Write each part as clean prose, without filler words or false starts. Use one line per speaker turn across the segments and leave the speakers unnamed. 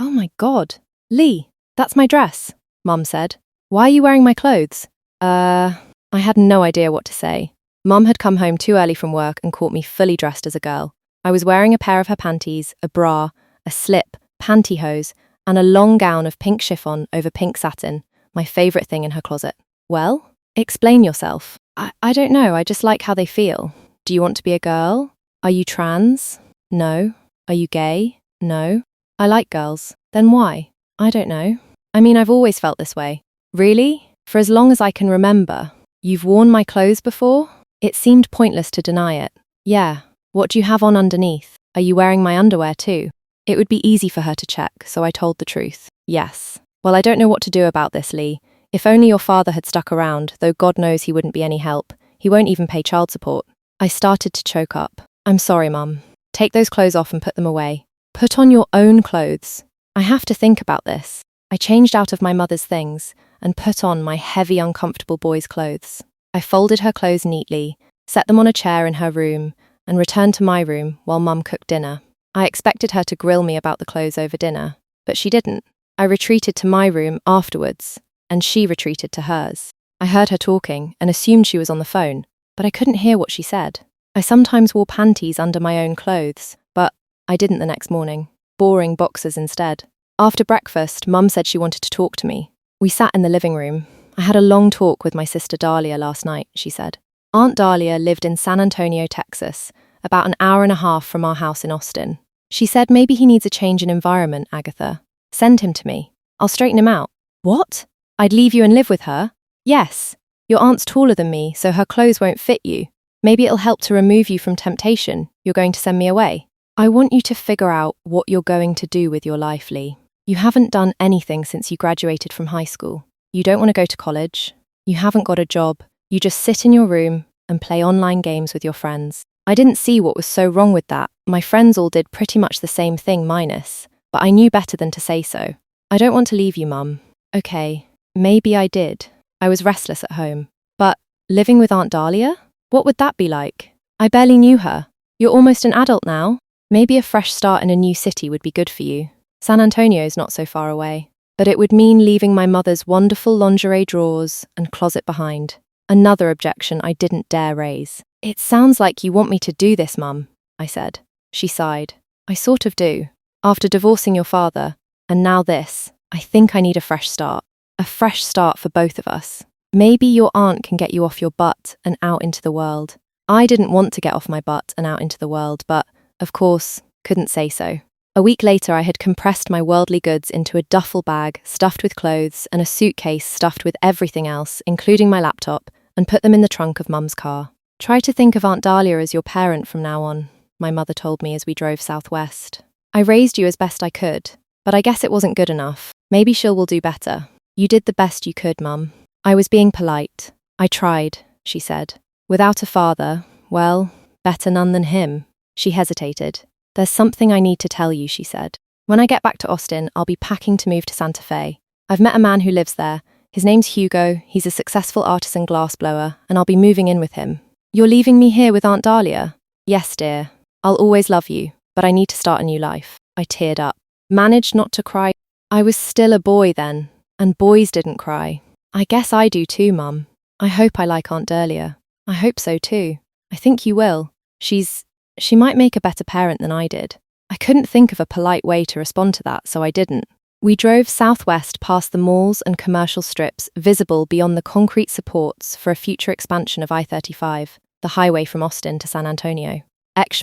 Oh my God. Lee, that's my dress, Mum said. Why are you wearing my clothes? I had no idea what to say. Mum had come home too early from work and caught me fully dressed as a girl. I was wearing a pair of her panties, a bra, a slip, pantyhose, and a long gown of pink chiffon over pink satin, my favourite thing in her closet. Well, explain yourself. I don't know, I just like how they feel. Do you want to be a girl? Are you trans? No. Are you gay? No. I like girls. Then why? I don't know. I mean, I've always felt this way. Really? For as long as I can remember. You've worn my clothes before? It seemed pointless to deny it. Yeah. What do you have on underneath? Are you wearing my underwear too? It would be easy for her to check, so I told the truth. Yes. Well, I don't know what to do about this, Lee. If only your father had stuck around, though God knows he wouldn't be any help. He won't even pay child support. I started to choke up. I'm sorry, Mum. Take those clothes off and put them away. Put on your own clothes. I have to think about this. I changed out of my mother's things and put on my heavy, uncomfortable boy's clothes. I folded her clothes neatly, set them on a chair in her room, and returned to my room while Mum cooked dinner. I expected her to grill me about the clothes over dinner, but she didn't. I retreated to my room afterwards, and she retreated to hers. I heard her talking and assumed she was on the phone, but I couldn't hear what she said. I sometimes wore panties under my own clothes, but I didn't the next morning. Boring boxers instead. After breakfast, Mum said she wanted to talk to me. We sat in the living room. I had a long talk with my sister Dahlia last night, she said. Aunt Dahlia lived in San Antonio, Texas, about an hour and a half from our house in Austin. She said maybe he needs a change in environment, Agatha. Send him to me. I'll straighten him out. What? I'd leave you and live with her? Yes. Your aunt's taller than me, so her clothes won't fit you. Maybe it'll help to remove you from temptation. You're going to send me away. I want you to figure out what you're going to do with your life, Lee. You haven't done anything since you graduated from high school. You don't want to go to college. You haven't got a job. You just sit in your room and play online games with your friends. I didn't see what was so wrong with that. My friends all did pretty much the same thing minus, but I knew better than to say so. I don't want to leave you, Mum. Okay, maybe I did. I was restless at home. But living with Aunt Dahlia? What would that be like? I barely knew her. You're almost an adult now. Maybe a fresh start in a new city would be good for you. San Antonio's not so far away. But it would mean leaving my mother's wonderful lingerie drawers and closet behind. Another objection I didn't dare raise. It sounds like you want me to do this, Mum, I said. She sighed. I sort of do. After divorcing your father, and now this, I think I need a fresh start. A fresh start for both of us. Maybe your aunt can get you off your butt and out into the world. I didn't want to get off my butt and out into the world, but, of course, couldn't say so. A week later, I had compressed my worldly goods into a duffel bag stuffed with clothes and a suitcase stuffed with everything else, including my laptop, and put them in the trunk of Mum's car. Try to think of Aunt Dahlia as your parent from now on, my mother told me as we drove southwest. I raised you as best I could, but I guess it wasn't good enough. Maybe she will do better. You did the best you could, Mum. I was being polite. I tried, she said. Without a father, well, better none than him. She hesitated. There's something I need to tell you, she said. When I get back to Austin, I'll be packing to move to Santa Fe. I've met a man who lives there. His name's Hugo, he's a successful artisan glassblower, and I'll be moving in with him. You're leaving me here with Aunt Dahlia? Yes, dear. I'll always love you, but I need to start a new life. I teared up. Managed not to cry. I was still a boy then, and boys didn't cry. I guess I do too, Mum. I hope I like Aunt Dahlia. I hope so too. I think you will. She might make a better parent than I did. I couldn't think of a polite way to respond to that, so I didn't. We drove southwest past the malls and commercial strips visible beyond the concrete supports for a future expansion of I-35, the highway from Austin to San Antonio.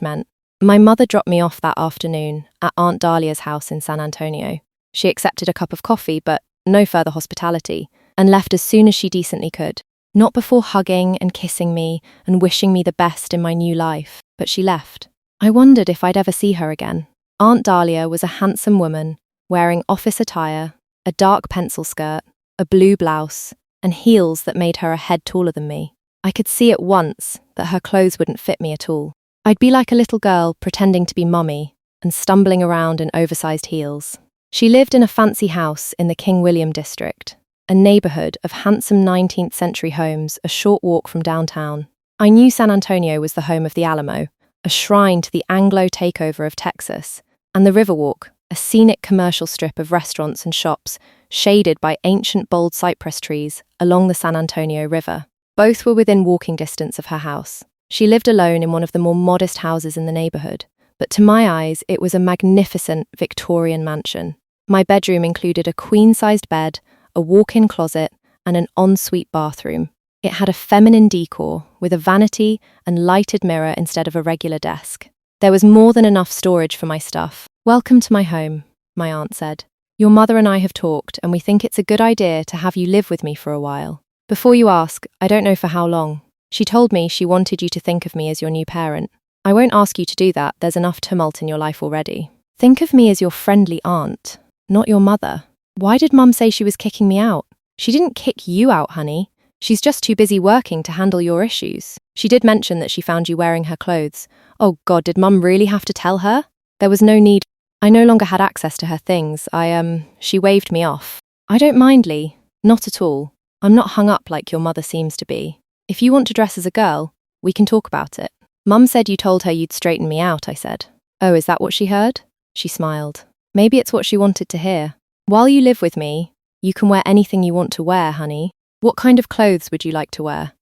Meant. My mother dropped me off that afternoon at Aunt Dahlia's house in San Antonio. She accepted a cup of coffee, but no further hospitality, and left as soon as she decently could. Not before hugging and kissing me and wishing me the best in my new life, but she left. I wondered if I'd ever see her again. Aunt Dahlia was a handsome woman, wearing office attire, a dark pencil skirt, a blue blouse, and heels that made her a head taller than me. I could see at once that her clothes wouldn't fit me at all. I'd be like a little girl pretending to be Mummy and stumbling around in oversized heels. She lived in a fancy house in the King William district, a neighborhood of handsome 19th century homes a short walk from downtown. I knew San Antonio was the home of the Alamo, a shrine to the Anglo takeover of Texas, and the Riverwalk, a scenic commercial strip of restaurants and shops, shaded by ancient bold cypress trees along the San Antonio River. Both were within walking distance of her house. She lived alone in one of the more modest houses in the neighborhood, but to my eyes, it was a magnificent Victorian mansion. My bedroom included a queen-sized bed, a walk-in closet, and an ensuite bathroom. It had a feminine decor, with a vanity and lighted mirror instead of a regular desk. There was more than enough storage for my stuff. "Welcome to my home," my aunt said. "Your mother and I have talked, and we think it's a good idea to have you live with me for a while. Before you ask, I don't know for how long. She told me she wanted you to think of me as your new parent. I won't ask you to do that, there's enough tumult in your life already. Think of me as your friendly aunt, not your mother. Why did Mum say she was kicking me out? She didn't kick you out, honey. She's just too busy working to handle your issues. She did mention that she found you wearing her clothes. Oh God, did Mum really have to tell her? There was no need. I no longer had access to her things. She waved me off. I don't mind, Lee. Not at all. I'm not hung up like your mother seems to be. If you want to dress as a girl, we can talk about it. Mum said you told her you'd straighten me out, I said. Oh, is that what she heard? She smiled. Maybe it's what she wanted to hear. While you live with me, you can wear anything you want to wear, honey. What kind of clothes would you like to wear?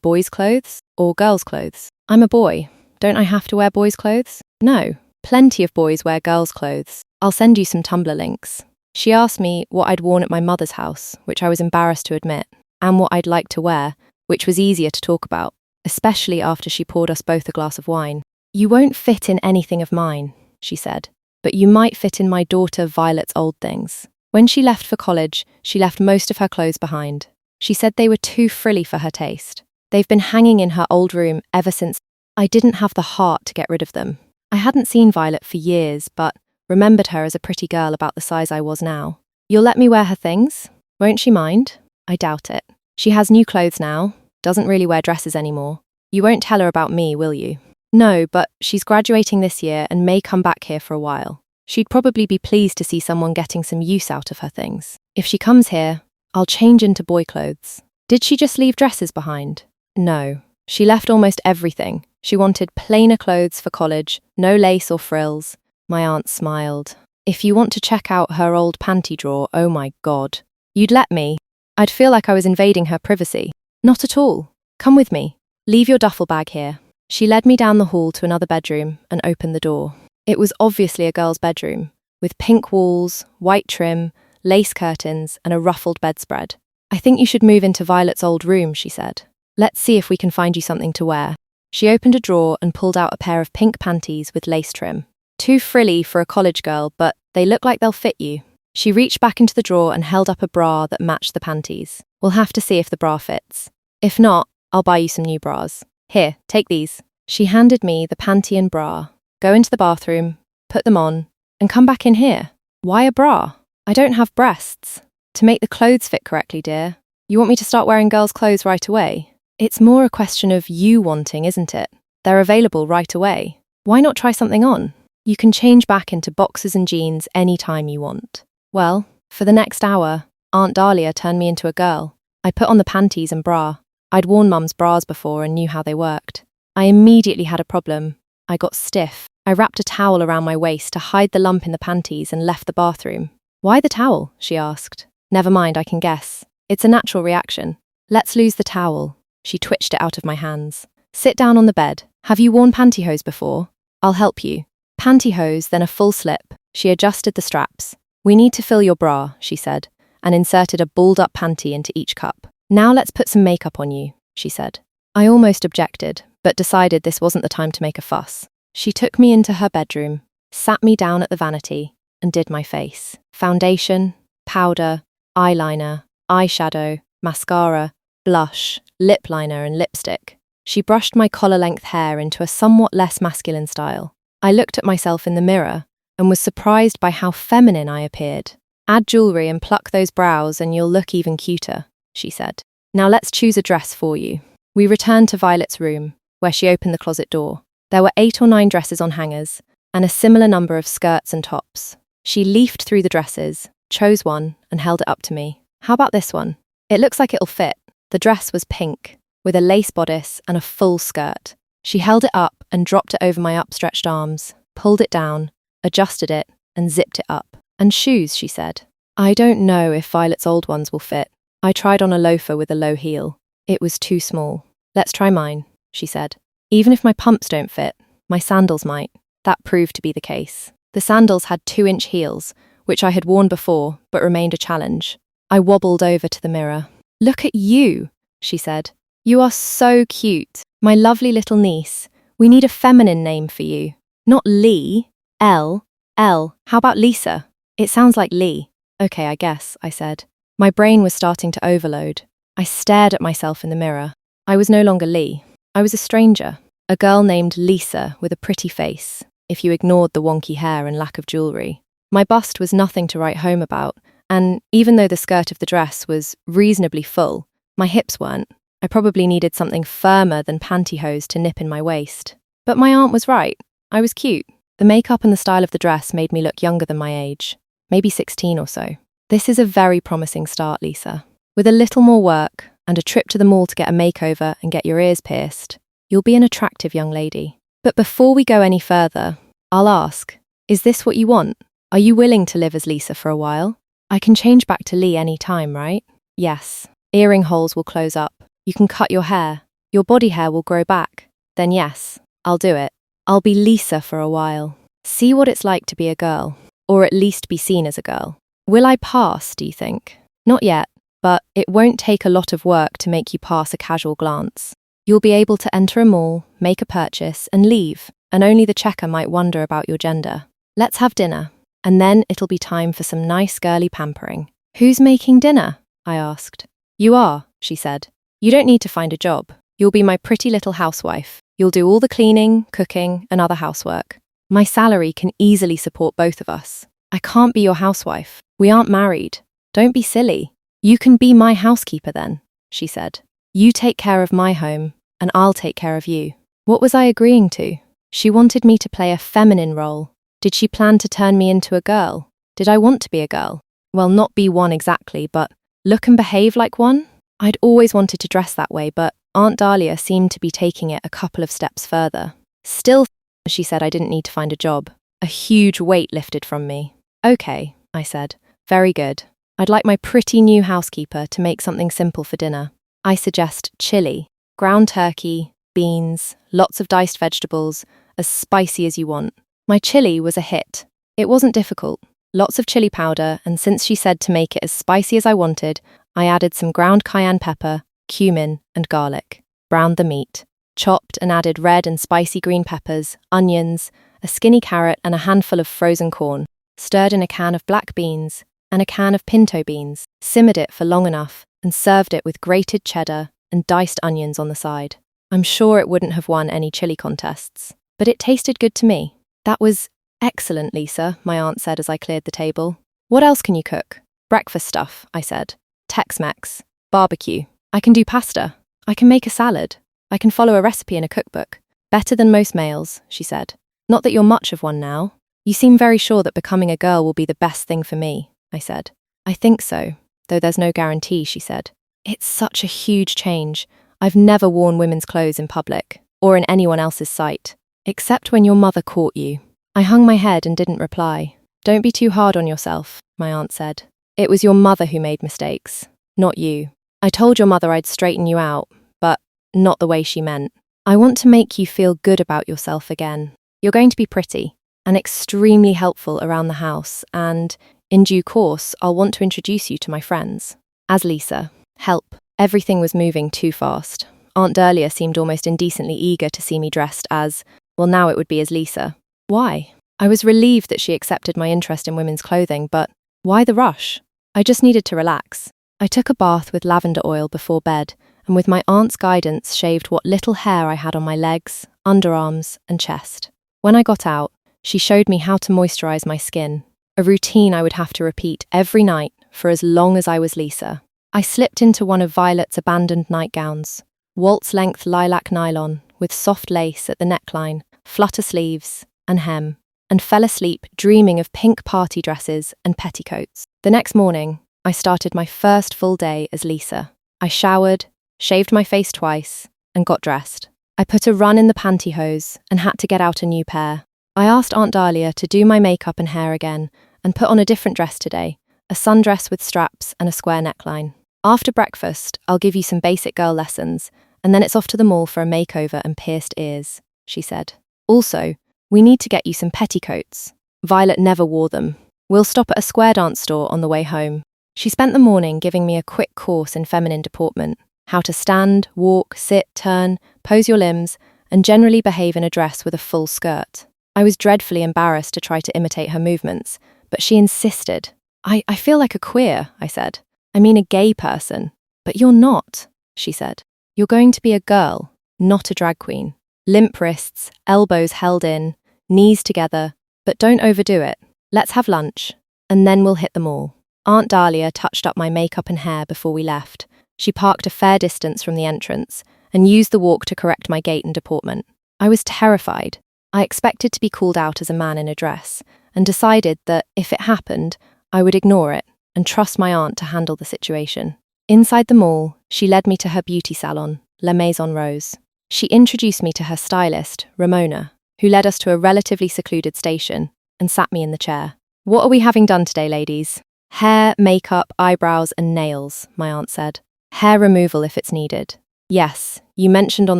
Boys' clothes or girls' clothes? I'm a boy. Don't I have to wear boys' clothes? No. Plenty of boys wear girls' clothes. I'll send you some Tumblr links. She asked me what I'd worn at my mother's house, which I was embarrassed to admit, and what I'd like to wear, which was easier to talk about, especially after she poured us both a glass of wine. You won't fit in anything of mine, she said, but you might fit in my daughter Violet's old things. When she left for college, she left most of her clothes behind. She said they were too frilly for her taste. They've been hanging in her old room ever since. I didn't have the heart to get rid of them. I hadn't seen Violet for years, but remembered her as a pretty girl about the size I was now. You'll let me wear her things? Won't she mind? I doubt it. She has new clothes now, doesn't really wear dresses anymore. You won't tell her about me, will you? No, but she's graduating this year and may come back here for a while. She'd probably be pleased to see someone getting some use out of her things. If she comes here, I'll change into boy clothes. Did she just leave dresses behind? No. She left almost everything. She wanted plainer clothes for college, no lace or frills. My aunt smiled. If you want to check out her old panty drawer, oh my God. You'd let me. I'd feel like I was invading her privacy. Not at all. Come with me. Leave your duffel bag here. She led me down the hall to another bedroom and opened the door. It was obviously a girl's bedroom, with pink walls, white trim, lace curtains, and a ruffled bedspread. I think you should move into Violet's old room, she said. Let's see if we can find you something to wear. She opened a drawer and pulled out a pair of pink panties with lace trim. Too frilly for a college girl, but they look like they'll fit you. She reached back into the drawer and held up a bra that matched the panties. We'll have to see if the bra fits. If not, I'll buy you some new bras. Here, take these. She handed me the panty and bra. Go into the bathroom, put them on, and come back in here. Why a bra? I don't have breasts. To make the clothes fit correctly, dear. You want me to start wearing girls' clothes right away? It's more a question of you wanting, isn't it? They're available right away. Why not try something on? You can change back into boxers and jeans any time you want. Well, for the next hour, Aunt Dahlia turned me into a girl. I put on the panties and bra. I'd worn Mum's bras before and knew how they worked. I immediately had a problem. I got stiff. I wrapped a towel around my waist to hide the lump in the panties and left the bathroom. Why the towel? She asked. Never mind, I can guess. It's a natural reaction. Let's lose the towel. She twitched it out of my hands. Sit down on the bed. Have you worn pantyhose before? I'll help you. Pantyhose, then a full slip. She adjusted the straps. We need to fill your bra, she said, and inserted a balled-up panty into each cup. Now let's put some makeup on you, she said. I almost objected, but decided this wasn't the time to make a fuss. She took me into her bedroom, sat me down at the vanity, and did my face. Foundation, powder, eyeliner, eyeshadow, mascara, blush, lip liner and lipstick. She brushed my collar-length hair into a somewhat less masculine style. I looked at myself in the mirror and was surprised by how feminine I appeared. Add jewellery and pluck those brows and you'll look even cuter, she said. Now let's choose a dress for you. We returned to Violet's room, where she opened the closet door. There were 8 or 9 dresses on hangers, and a similar number of skirts and tops. She leafed through the dresses, chose one, and held it up to me. How about this one? It looks like it'll fit. The dress was pink, with a lace bodice and a full skirt. She held it up and dropped it over my upstretched arms, pulled it down, adjusted it, and zipped it up. And shoes, she said. I don't know if Violet's old ones will fit. I tried on a loafer with a low heel. It was too small. Let's try mine, she said. Even if my pumps don't fit, my sandals might. That proved to be the case. The sandals had 2-inch heels, which I had worn before, but remained a challenge. I wobbled over to the mirror. Look at you, she said. You are so cute. My lovely little niece. We need a feminine name for you. Not Lee. L. How about Lisa? It sounds like Lee. Okay, I guess, I said. My brain was starting to overload. I stared at myself in the mirror. I was no longer Lee. I was a stranger. A girl named Lisa with a pretty face, if you ignored the wonky hair and lack of jewellery. My bust was nothing to write home about, and even though the skirt of the dress was reasonably full, my hips weren't. I probably needed something firmer than pantyhose to nip in my waist. But my aunt was right. I was cute. The makeup and the style of the dress made me look younger than my age, maybe 16 or so. This is a very promising start, Lisa. With a little more work and a trip to the mall to get a makeover and get your ears pierced, you'll be an attractive young lady. But before we go any further, I'll ask, is this what you want? Are you willing to live as Lisa for a while? I can change back to Lee any time, right? Yes. Earring holes will close up. You can cut your hair. Your body hair will grow back. Then yes, I'll do it. I'll be Lisa for a while. See what it's like to be a girl, or at least be seen as a girl. Will I pass, do you think? Not yet, but it won't take a lot of work to make you pass a casual glance. You'll be able to enter a mall, make a purchase, and leave, and only the checker might wonder about your gender. Let's have dinner, and then it'll be time for some nice girly pampering. Who's making dinner? I asked. You are, she said. You don't need to find a job. You'll be my pretty little housewife. You'll do all the cleaning, cooking, and other housework. My salary can easily support both of us. I can't be your housewife. We aren't married. Don't be silly. You can be my housekeeper then, she said. You take care of my home, and I'll take care of you. What was I agreeing to? She wanted me to play a feminine role. Did she plan to turn me into a girl? Did I want to be a girl? Well, not be one exactly, but look and behave like one? I'd always wanted to dress that way, but Aunt Dahlia seemed to be taking it a couple of steps further. Still, she said I didn't need to find a job. A huge weight lifted from me. Okay, I said. Very good. I'd like my pretty new housekeeper to make something simple for dinner. I suggest chili, ground turkey, beans, lots of diced vegetables, as spicy as you want. My chili was a hit. It wasn't difficult. Lots of chili powder, and since she said to make it as spicy as I wanted, I added some ground cayenne pepper, cumin, and garlic. Browned the meat. Chopped and added red and spicy green peppers, onions, a skinny carrot, and a handful of frozen corn. Stirred in a can of black beans and a can of pinto beans. Simmered it for long enough and served it with grated cheddar and diced onions on the side. I'm sure it wouldn't have won any chili contests, but it tasted good to me. That was excellent, Lisa, my aunt said as I cleared the table. What else can you cook? Breakfast stuff, I said. Tex-Mex. Barbecue. I can do pasta. I can make a salad. I can follow a recipe in a cookbook. Better than most males, she said. Not that you're much of one now. You seem very sure that becoming a girl will be the best thing for me, I said. I think so, though there's no guarantee, she said. It's such a huge change. I've never worn women's clothes in public, or in anyone else's sight, except when your mother caught you. I hung my head and didn't reply. Don't be too hard on yourself, my aunt said. It was your mother who made mistakes, not you. I told your mother I'd straighten you out, but not the way she meant. I want to make you feel good about yourself again. You're going to be pretty and extremely helpful around the house, and in due course, I'll want to introduce you to my friends. As Lisa. Help. Everything was moving too fast. Aunt Dahlia seemed almost indecently eager to see me dressed as, well, now it would be as Lisa. Why? I was relieved that she accepted my interest in women's clothing, but why the rush? I just needed to relax. I took a bath with lavender oil before bed, and with my aunt's guidance shaved what little hair I had on my legs, underarms, and chest. When I got out, she showed me how to moisturize my skin, a routine I would have to repeat every night for as long as I was Lisa. I slipped into one of Violet's abandoned nightgowns, waltz-length lilac nylon with soft lace at the neckline, flutter sleeves, and hem, and fell asleep dreaming of pink party dresses and petticoats. The next morning, I started my first full day as Lisa. I showered, shaved my face twice, and got dressed. I put a run in the pantyhose and had to get out a new pair. I asked Aunt Dahlia to do my makeup and hair again and put on a different dress today, a sundress with straps and a square neckline. After breakfast, I'll give you some basic girl lessons, and then it's off to the mall for a makeover and pierced ears, she said. Also, we need to get you some petticoats. Violet never wore them. We'll stop at a square dance store on the way home. She spent the morning giving me a quick course in feminine deportment, how to stand, walk, sit, turn, pose your limbs, and generally behave in a dress with a full skirt. I was dreadfully embarrassed to try to imitate her movements, but she insisted. I feel like a queer, I said. I mean a gay person. But you're not, she said. You're going to be a girl, not a drag queen. Limp wrists, elbows held in, knees together, but don't overdo it. Let's have lunch, and then we'll hit the mall. Aunt Dahlia touched up my makeup and hair before we left. She parked a fair distance from the entrance and used the walk to correct my gait and deportment. I was terrified. I expected to be called out as a man in a dress and decided that, if it happened, I would ignore it and trust my aunt to handle the situation. Inside the mall, she led me to her beauty salon, La Maison Rose. She introduced me to her stylist, Ramona, who led us to a relatively secluded station and sat me in the chair. What are we having done today, ladies? Hair, makeup, eyebrows, and nails, my aunt said. Hair removal if it's needed. Yes, you mentioned on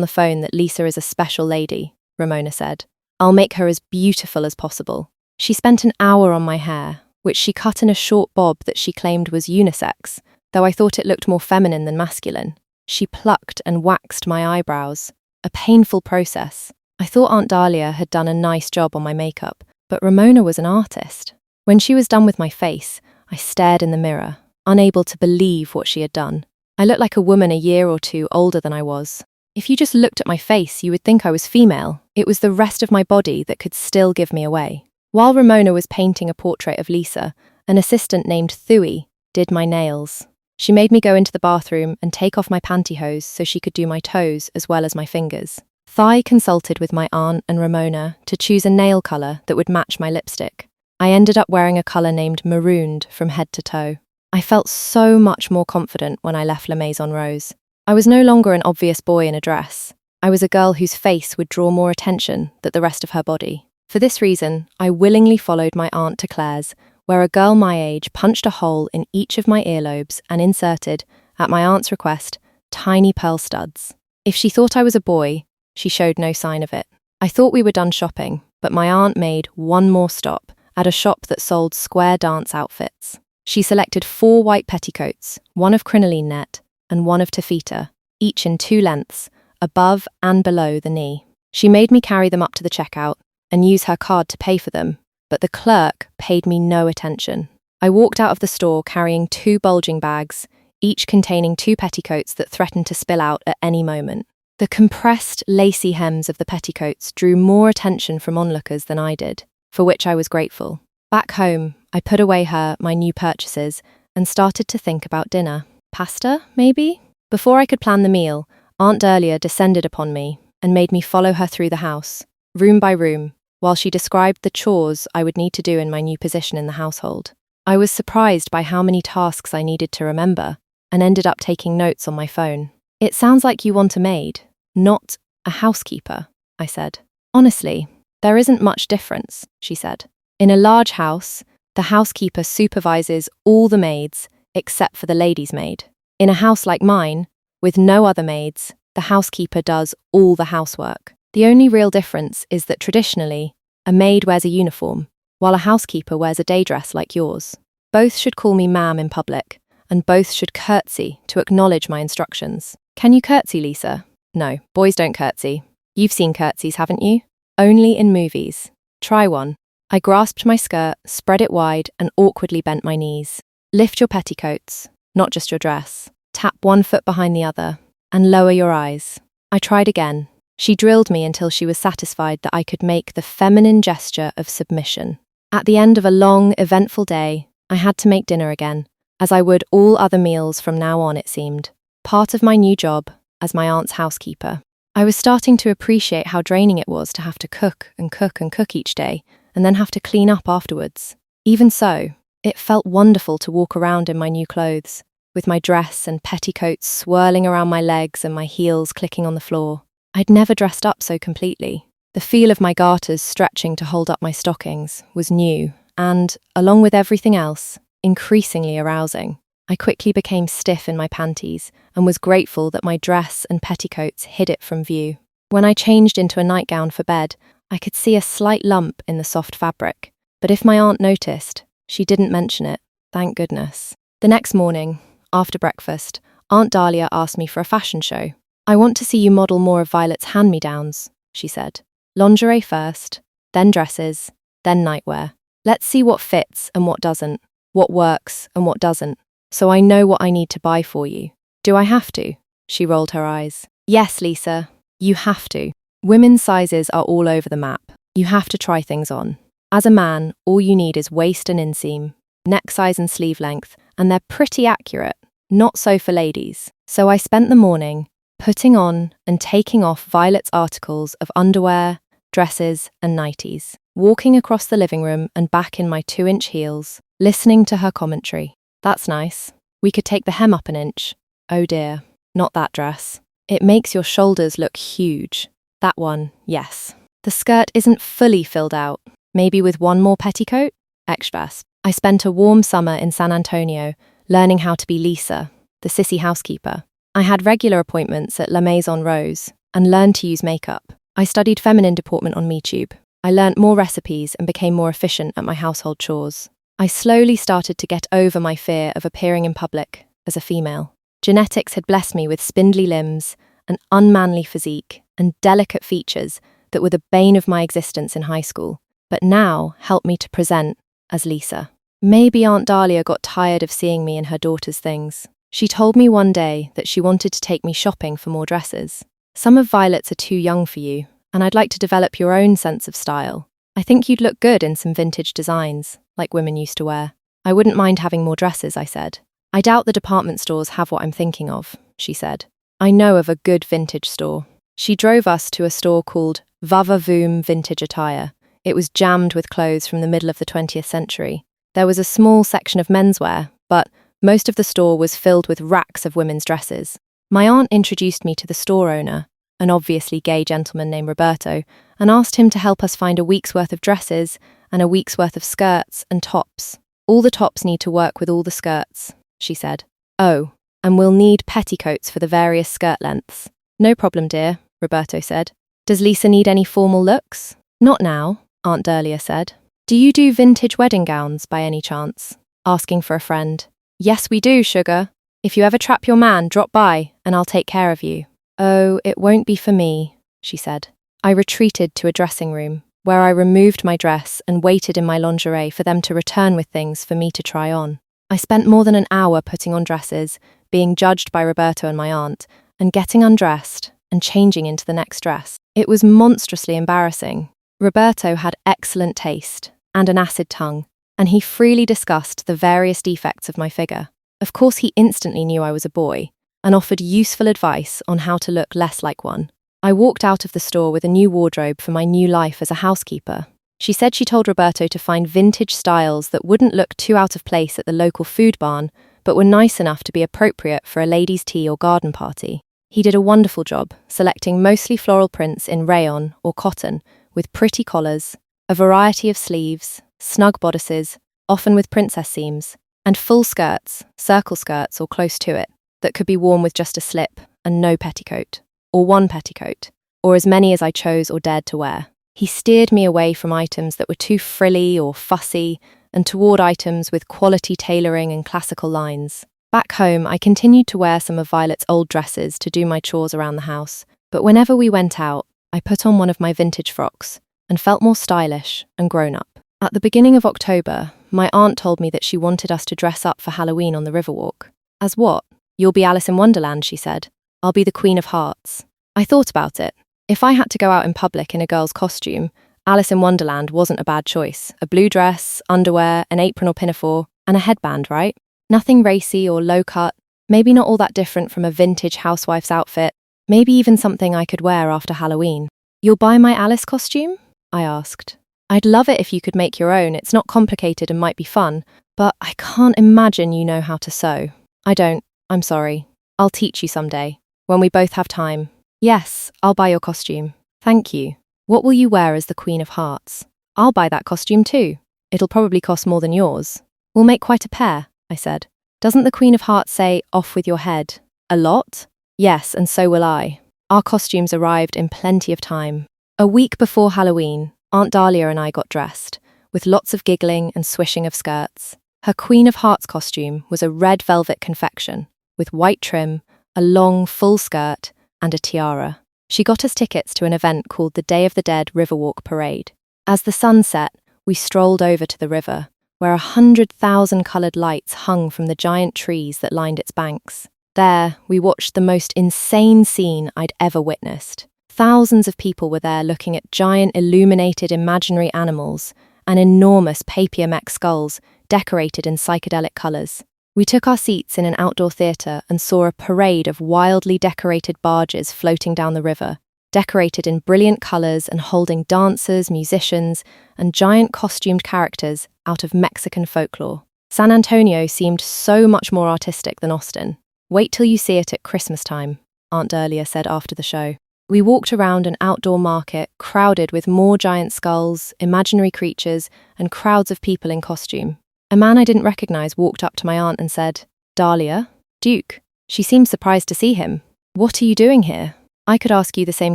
the phone that Lisa is a special lady, Ramona said. I'll make her as beautiful as possible. She spent an hour on my hair, which she cut in a short bob that she claimed was unisex, though I thought it looked more feminine than masculine. She plucked and waxed my eyebrows, a painful process. I thought Aunt Dahlia had done a nice job on my makeup, but Ramona was an artist. When she was done with my face, I stared in the mirror, unable to believe what she had done. I looked like a woman a year or two older than I was. If you just looked at my face, you would think I was female. It was the rest of my body that could still give me away. While Ramona was painting a portrait of Lisa, an assistant named Thuy did my nails. She made me go into the bathroom and take off my pantyhose so she could do my toes as well as my fingers. Thuy consulted with my aunt and Ramona to choose a nail colour that would match my lipstick. I ended up wearing a colour named Marooned from head to toe. I felt so much more confident when I left La Maison Rose. I was no longer an obvious boy in a dress. I was a girl whose face would draw more attention than the rest of her body. For this reason, I willingly followed my aunt to Claire's, where a girl my age punched a hole in each of my earlobes and inserted, at my aunt's request, tiny pearl studs. If she thought I was a boy, she showed no sign of it. I thought we were done shopping, but my aunt made one more stop at a shop that sold square dance outfits. She selected 4 white petticoats, one of crinoline net and one of taffeta, each in 2 lengths, above and below the knee. She made me carry them up to the checkout and use her card to pay for them, but the clerk paid me no attention. I walked out of the store carrying 2 bulging bags, each containing 2 petticoats that threatened to spill out at any moment. The compressed, lacy hems of the petticoats drew more attention from onlookers than I did, for which I was grateful. Back home, I put away my new purchases and started to think about dinner. Pasta, maybe? Before I could plan the meal, Aunt Dahlia descended upon me and made me follow her through the house, room by room, while she described the chores I would need to do in my new position in the household. I was surprised by how many tasks I needed to remember and ended up taking notes on my phone. It sounds like you want a maid, not a housekeeper, I said. Honestly, there isn't much difference, she said. In a large house, the housekeeper supervises all the maids except for the lady's maid. In a house like mine, with no other maids, the housekeeper does all the housework. The only real difference is that traditionally, a maid wears a uniform, while a housekeeper wears a day dress like yours. Both should call me ma'am in public, and both should curtsy to acknowledge my instructions. Can you curtsy, Lisa? No, boys don't curtsy. You've seen curtsies, haven't you? Only in movies. Try one. I grasped my skirt, spread it wide, and awkwardly bent my knees. Lift your petticoats, not just your dress. Tap one foot behind the other, and lower your eyes. I tried again. She drilled me until she was satisfied that I could make the feminine gesture of submission. At the end of a long, eventful day, I had to make dinner again, as I would all other meals from now on, it seemed. Part of my new job as my aunt's housekeeper. I was starting to appreciate how draining it was to have to cook and cook and cook each day, and then have to clean up afterwards. Even so, it felt wonderful to walk around in my new clothes, with my dress and petticoats swirling around my legs and my heels clicking on the floor. I'd never dressed up so completely. The feel of my garters stretching to hold up my stockings was new and, along with everything else, increasingly arousing. I quickly became stiff in my panties and was grateful that my dress and petticoats hid it from view. When I changed into a nightgown for bed, I could see a slight lump in the soft fabric, but if my aunt noticed, she didn't mention it, thank goodness. The next morning, after breakfast, Aunt Dahlia asked me for a fashion show. "I want to see you model more of Violet's hand-me-downs," she said. "Lingerie first, then dresses, then nightwear. Let's see what fits and what doesn't, what works and what doesn't, so I know what I need to buy for you." "Do I have to?" She rolled her eyes. "Yes, Lisa, you have to. Women's sizes are all over the map. You have to try things on. As a man, all you need is waist and inseam, neck size and sleeve length, and they're pretty accurate. Not so for ladies." So I spent the morning putting on and taking off Violet's articles of underwear, dresses, and nighties, walking across the living room and back in my 2-inch heels, listening to her commentary. "That's nice. We could take the hem up an inch. Oh dear, not that dress. It makes your shoulders look huge. That one, yes. The skirt isn't fully filled out. Maybe with one more petticoat? Extras." I spent a warm summer in San Antonio learning how to be Lisa, the sissy housekeeper. I had regular appointments at La Maison Rose and learned to use makeup. I studied feminine deportment on MeTube. I learnt more recipes and became more efficient at my household chores. I slowly started to get over my fear of appearing in public as a female. Genetics had blessed me with spindly limbs, an unmanly physique, and delicate features that were the bane of my existence in high school, but now helped me to present as Lisa. Maybe Aunt Dahlia got tired of seeing me in her daughter's things. She told me one day that she wanted to take me shopping for more dresses. "Some of Violet's are too young for you, and I'd like to develop your own sense of style. I think you'd look good in some vintage designs, like women used to wear." "I wouldn't mind having more dresses," I said. "I doubt the department stores have what I'm thinking of," she said. "I know of a good vintage store." She drove us to a store called Vavavoom Vintage Attire. It was jammed with clothes from the middle of the 20th century. There was a small section of menswear, but most of the store was filled with racks of women's dresses. My aunt introduced me to the store owner, an obviously gay gentleman named Roberto, and asked him to help us find a week's worth of dresses and a week's worth of skirts and tops. "All the tops need to work with all the skirts," she said. "Oh, and we'll need petticoats for the various skirt lengths." "No problem, dear," Roberto said. "Does Lisa need any formal looks?" "Not now," Aunt Dahlia said. "Do you do vintage wedding gowns by any chance?" Asking for a friend. "Yes, we do, sugar. If you ever trap your man, drop by, and I'll take care of you." "Oh, it won't be for me," she said. I retreated to a dressing room, where I removed my dress and waited in my lingerie for them to return with things for me to try on. I spent more than an hour putting on dresses, being judged by Roberto and my aunt, and getting undressed and changing into the next dress. It was monstrously embarrassing. Roberto had excellent taste and an acid tongue, and he freely discussed the various defects of my figure. Of course, he instantly knew I was a boy and offered useful advice on how to look less like one. I walked out of the store with a new wardrobe for my new life as a housekeeper. She said she told Roberto to find vintage styles that wouldn't look too out of place at the local food barn, but were nice enough to be appropriate for a ladies' tea or garden party. He did a wonderful job, selecting mostly floral prints in rayon or cotton, with pretty collars, a variety of sleeves, snug bodices, often with princess seams, and full skirts, circle skirts or close to it, that could be worn with just a slip and no petticoat, or one petticoat, or as many as I chose or dared to wear. He steered me away from items that were too frilly or fussy and toward items with quality tailoring and classical lines. Back home, I continued to wear some of Violet's old dresses to do my chores around the house, but whenever we went out, I put on one of my vintage frocks and felt more stylish and grown up. At the beginning of October, my aunt told me that she wanted us to dress up for Halloween on the Riverwalk. "As what?" "You'll be Alice in Wonderland," she said. "I'll be the Queen of Hearts." I thought about it. If I had to go out in public in a girl's costume, Alice in Wonderland wasn't a bad choice. A blue dress, underwear, an apron or pinafore, and a headband, right? Nothing racy or low-cut, maybe not all that different from a vintage housewife's outfit, maybe even something I could wear after Halloween. "You'll buy my Alice costume?" I asked. "I'd love it if you could make your own. It's not complicated and might be fun, but I can't imagine you know how to sew." "I don't. I'm sorry. I'll teach you someday, when we both have time." "Yes, I'll buy your costume. Thank you." What will you wear as the Queen of Hearts? I'll buy that costume too. It'll probably cost more than yours. We'll make quite a pair, I said. Doesn't the Queen of Hearts say, off with your head? A lot? Yes, and so will I. Our costumes arrived in plenty of time. A week before Halloween, Aunt Dahlia and I got dressed, with lots of giggling and swishing of skirts. Her Queen of Hearts costume was a red velvet confection, with white trim, a long, full skirt, and a tiara. She got us tickets to an event called the Day of the Dead Riverwalk Parade. As the sun set, we strolled over to the river, where 100,000 coloured lights hung from the giant trees that lined its banks. There, we watched the most insane scene I'd ever witnessed. Thousands of people were there looking at giant illuminated imaginary animals and enormous papier-mâché skulls decorated in psychedelic colours. We took our seats in an outdoor theatre and saw a parade of wildly decorated barges floating down the river, decorated in brilliant colours and holding dancers, musicians, and giant costumed characters out of Mexican folklore. San Antonio seemed so much more artistic than Austin. Wait till you see it at Christmas time, Aunt Dahlia said after the show. We walked around an outdoor market crowded with more giant skulls, imaginary creatures, and crowds of people in costume. A man I didn't recognise walked up to my aunt and said, Dahlia? Duke. She seemed surprised to see him. What are you doing here? I could ask you the same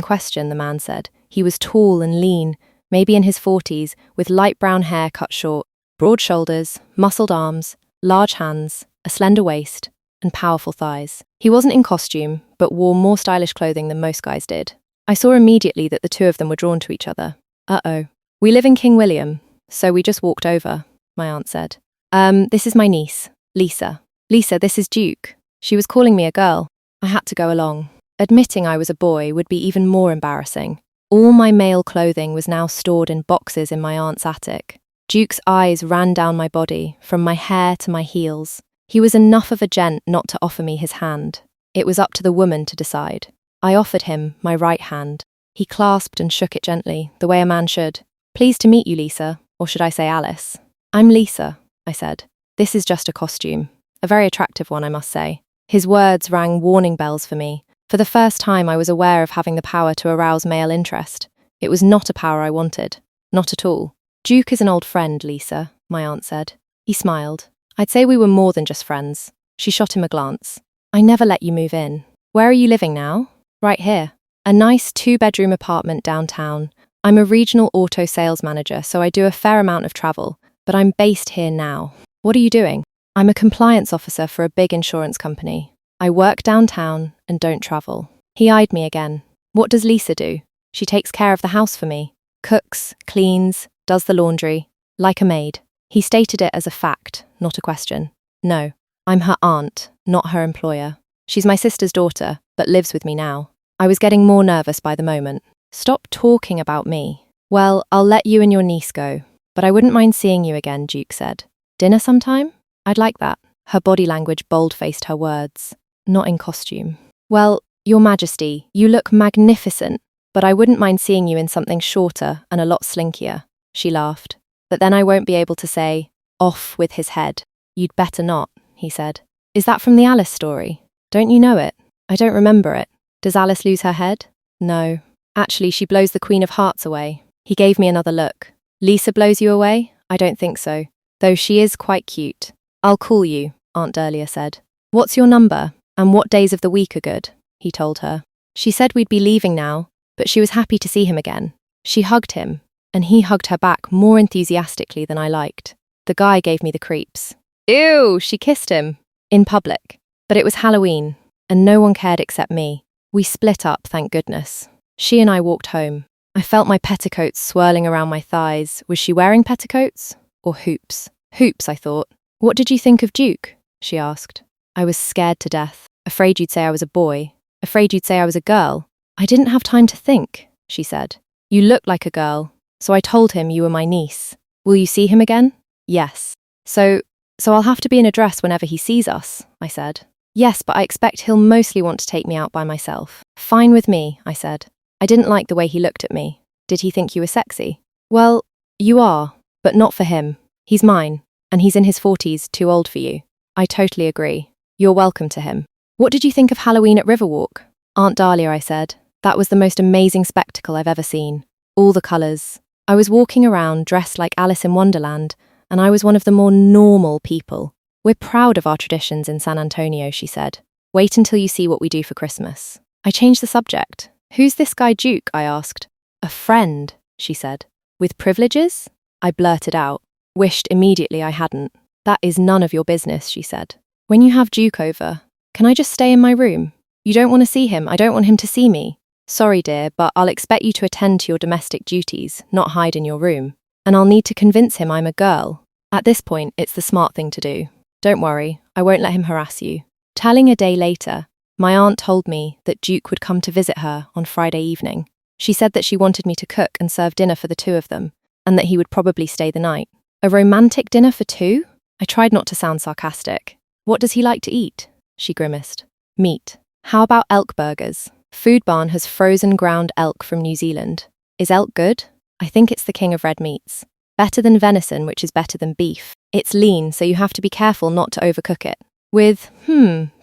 question, the man said. He was tall and lean, maybe in his 40s, with light brown hair cut short, broad shoulders, muscled arms, large hands, a slender waist, and powerful thighs. He wasn't in costume, but wore more stylish clothing than most guys did. I saw immediately that the two of them were drawn to each other. Uh-oh. We live in King William, so we just walked over, my aunt said. This is my niece, Lisa. Lisa, this is Duke. She was calling me a girl. I had to go along. Admitting I was a boy would be even more embarrassing. All my male clothing was now stored in boxes in my aunt's attic. Duke's eyes ran down my body, from my hair to my heels. He was enough of a gent not to offer me his hand. It was up to the woman to decide. I offered him my right hand. He clasped and shook it gently, the way a man should. Pleased to meet you, Lisa, or should I say Alice? I'm Lisa, I said. This is just a costume. A very attractive one, I must say. His words rang warning bells for me. For the first time, I was aware of having the power to arouse male interest. It was not a power I wanted. Not at all. Duke is an old friend, Lisa, my aunt said. He smiled. I'd say we were more than just friends. She shot him a glance. I never let you move in. Where are you living now? Right here. A nice 2-bedroom apartment downtown. I'm a regional auto sales manager, so I do a fair amount of travel, but I'm based here now. What are you doing? I'm a compliance officer for a big insurance company. I work downtown and don't travel. He eyed me again. What does Lisa do? She takes care of the house for me. Cooks, cleans, does the laundry. Like a maid. He stated it as a fact, not a question. No, I'm her aunt, not her employer. She's my sister's daughter, but lives with me now. I was getting more nervous by the moment. Stop talking about me. Well, I'll let you and your niece go, but I wouldn't mind seeing you again, Duke said. Dinner sometime? I'd like that. Her body language bold-faced her words. Not in costume. Well, Your Majesty, you look magnificent, but I wouldn't mind seeing you in something shorter and a lot slinkier. She laughed. But then I won't be able to say, off with his head. You'd better not, he said. Is that from the Alice story? Don't you know it? I don't remember it. Does Alice lose her head? No. Actually, she blows the Queen of Hearts away. He gave me another look. Lisa blows you away? I don't think so. Though she is quite cute. I'll call you, Aunt Dahlia said. What's your number? And what days of the week are good? He told her. She said we'd be leaving now, but she was happy to see him again. She hugged him, and he hugged her back more enthusiastically than I liked. The guy gave me the creeps. Ew, she kissed him. In public. But it was Halloween, and no one cared except me. We split up, thank goodness. She and I walked home. I felt my petticoats swirling around my thighs. Was she wearing petticoats? Or hoops? Hoops, I thought. What did you think of Duke? She asked. I was scared to death. Afraid you'd say I was a boy. Afraid you'd say I was a girl. I didn't have time to think, she said. You look like a girl. So I told him you were my niece. Will you see him again? Yes. So I'll have to be in a dress whenever he sees us, I said. Yes, but I expect he'll mostly want to take me out by myself. Fine with me, I said. I didn't like the way he looked at me. Did he think you were sexy? Well, you are, but not for him. He's mine, and he's in his 40s, too old for you. I totally agree. You're welcome to him. What did you think of Halloween at Riverwalk? Aunt Dahlia, I said. That was the most amazing spectacle I've ever seen. All the colours. I was walking around dressed like Alice in Wonderland, and I was one of the more normal people. We're proud of our traditions in San Antonio, she said. Wait until you see what we do for Christmas. I changed the subject. Who's this guy Duke? I asked. A friend, she said. With privileges? I blurted out. Wished immediately I hadn't. That is none of your business, she said. When you have Duke over, can I just stay in my room? You don't want to see him, I don't want him to see me. Sorry, dear, but I'll expect you to attend to your domestic duties, not hide in your room. And I'll need to convince him I'm a girl. At this point, it's the smart thing to do. Don't worry, I won't let him harass you. Telling a day later, my aunt told me that Duke would come to visit her on Friday evening. She said that she wanted me to cook and serve dinner for the two of them, and that he would probably stay the night. A romantic dinner for two? I tried not to sound sarcastic. What does he like to eat? She grimaced. Meat. How about elk burgers? Food Barn has frozen ground elk from New Zealand. Is elk good? I think it's the king of red meats. Better than venison, which is better than beef. It's lean, so you have to be careful not to overcook it. With,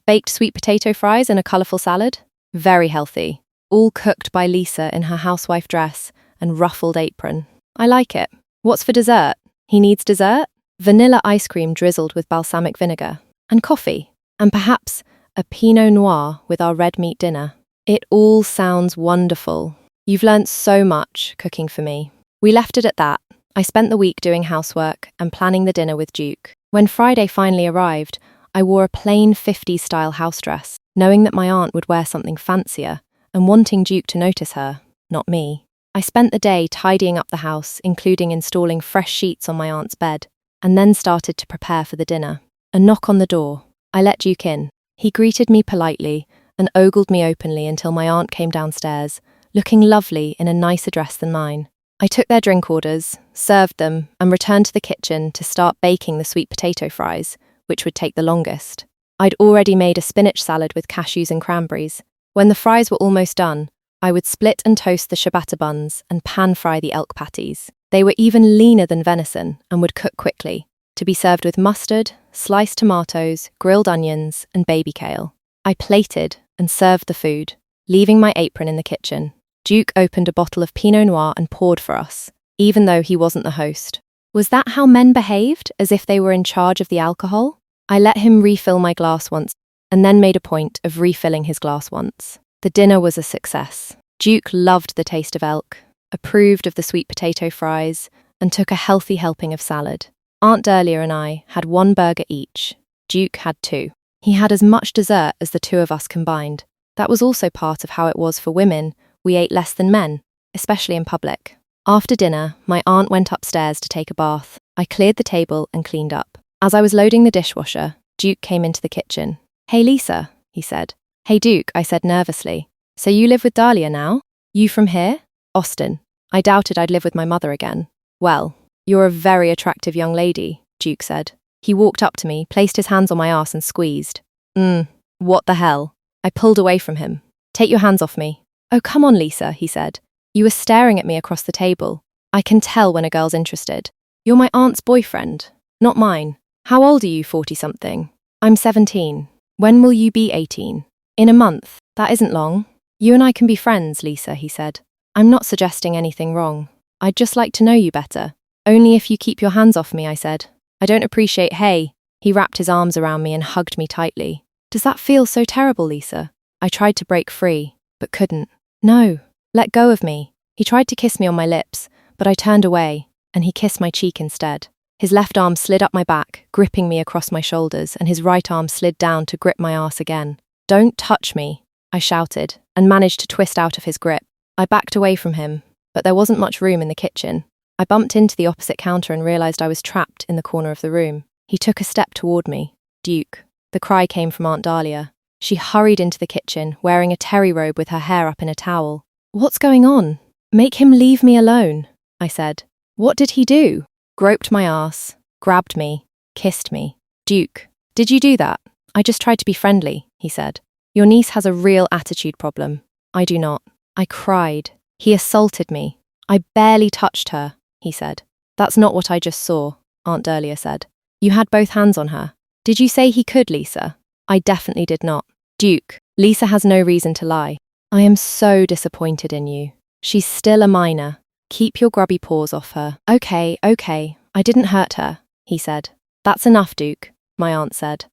baked sweet potato fries and a colourful salad? Very healthy. All cooked by Lisa in her housewife dress and ruffled apron. I like it. What's for dessert? He needs dessert? Vanilla ice cream drizzled with balsamic vinegar. And coffee. And perhaps a Pinot Noir with our red meat dinner. It all sounds wonderful. You've learnt so much cooking for me. We left it at that. I spent the week doing housework and planning the dinner with Duke. When Friday finally arrived, I wore a plain 50s-style house dress, knowing that my aunt would wear something fancier and wanting Duke to notice her, not me. I spent the day tidying up the house, including installing fresh sheets on my aunt's bed, and then started to prepare for the dinner. A knock on the door. I let Duke in. He greeted me politely and ogled me openly until my aunt came downstairs, looking lovely in a nicer dress than mine. I took their drink orders, served them, and returned to the kitchen to start baking the sweet potato fries, which would take the longest. I'd already made a spinach salad with cashews and cranberries. When the fries were almost done, I would split and toast the ciabatta buns and pan-fry the elk patties. They were even leaner than venison and would cook quickly, to be served with mustard, sliced tomatoes, grilled onions, and baby kale. I plated and served the food, leaving my apron in the kitchen. Duke opened a bottle of Pinot Noir and poured for us, even though he wasn't the host. Was that how men behaved, as if they were in charge of the alcohol? I let him refill my glass once, and then made a point of refilling his glass once. The dinner was a success. Duke loved the taste of elk, approved of the sweet potato fries, and took a healthy helping of salad. Aunt Dahlia and I had one burger each. Duke had two. He had as much dessert as the two of us combined. That was also part of how it was for women. We ate less than men, especially in public. After dinner, my aunt went upstairs to take a bath. I cleared the table and cleaned up. As I was loading the dishwasher, Duke came into the kitchen. Hey Lisa, he said. Hey Duke, I said nervously. So you live with Dahlia now? You from here? Austin. I doubted I'd live with my mother again. Well, you're a very attractive young lady, Duke said. He walked up to me, placed his hands on my arse and squeezed. What the hell? I pulled away from him. Take your hands off me. Oh, come on, Lisa, he said. You were staring at me across the table. I can tell when a girl's interested. You're my aunt's boyfriend, not mine. How old are you, 40-something? I'm 17. When will you be 18? In a month. That isn't long. You and I can be friends, Lisa, he said. I'm not suggesting anything wrong. I'd just like to know you better. Only if you keep your hands off me, I said. I don't appreciate, hey. He wrapped his arms around me and hugged me tightly. Does that feel so terrible, Lisa? I tried to break free, but couldn't. No, let go of me. He tried to kiss me on my lips, but I turned away, and he kissed my cheek instead. His left arm slid up my back, gripping me across my shoulders, and his right arm slid down to grip my arse again. Don't touch me, I shouted, and managed to twist out of his grip. I backed away from him, but there wasn't much room in the kitchen. I bumped into the opposite counter and realized I was trapped in the corner of the room. He took a step toward me. Duke. The cry came from Aunt Dahlia. She hurried into the kitchen, wearing a terry robe with her hair up in a towel. What's going on? Make him leave me alone, I said. What did he do? Groped my arse, grabbed me, kissed me. Duke, did you do that? I just tried to be friendly, he said. Your niece has a real attitude problem. I do not. I cried. He assaulted me. I barely touched her, he said. That's not what I just saw, Aunt Dahlia said. You had both hands on her. Did you say he could, Lisa? I definitely did not. Duke, Lisa has no reason to lie. I am so disappointed in you. She's still a minor, Keep your grubby paws off her. Okay, I didn't hurt her, he said. That's enough, Duke, my aunt said.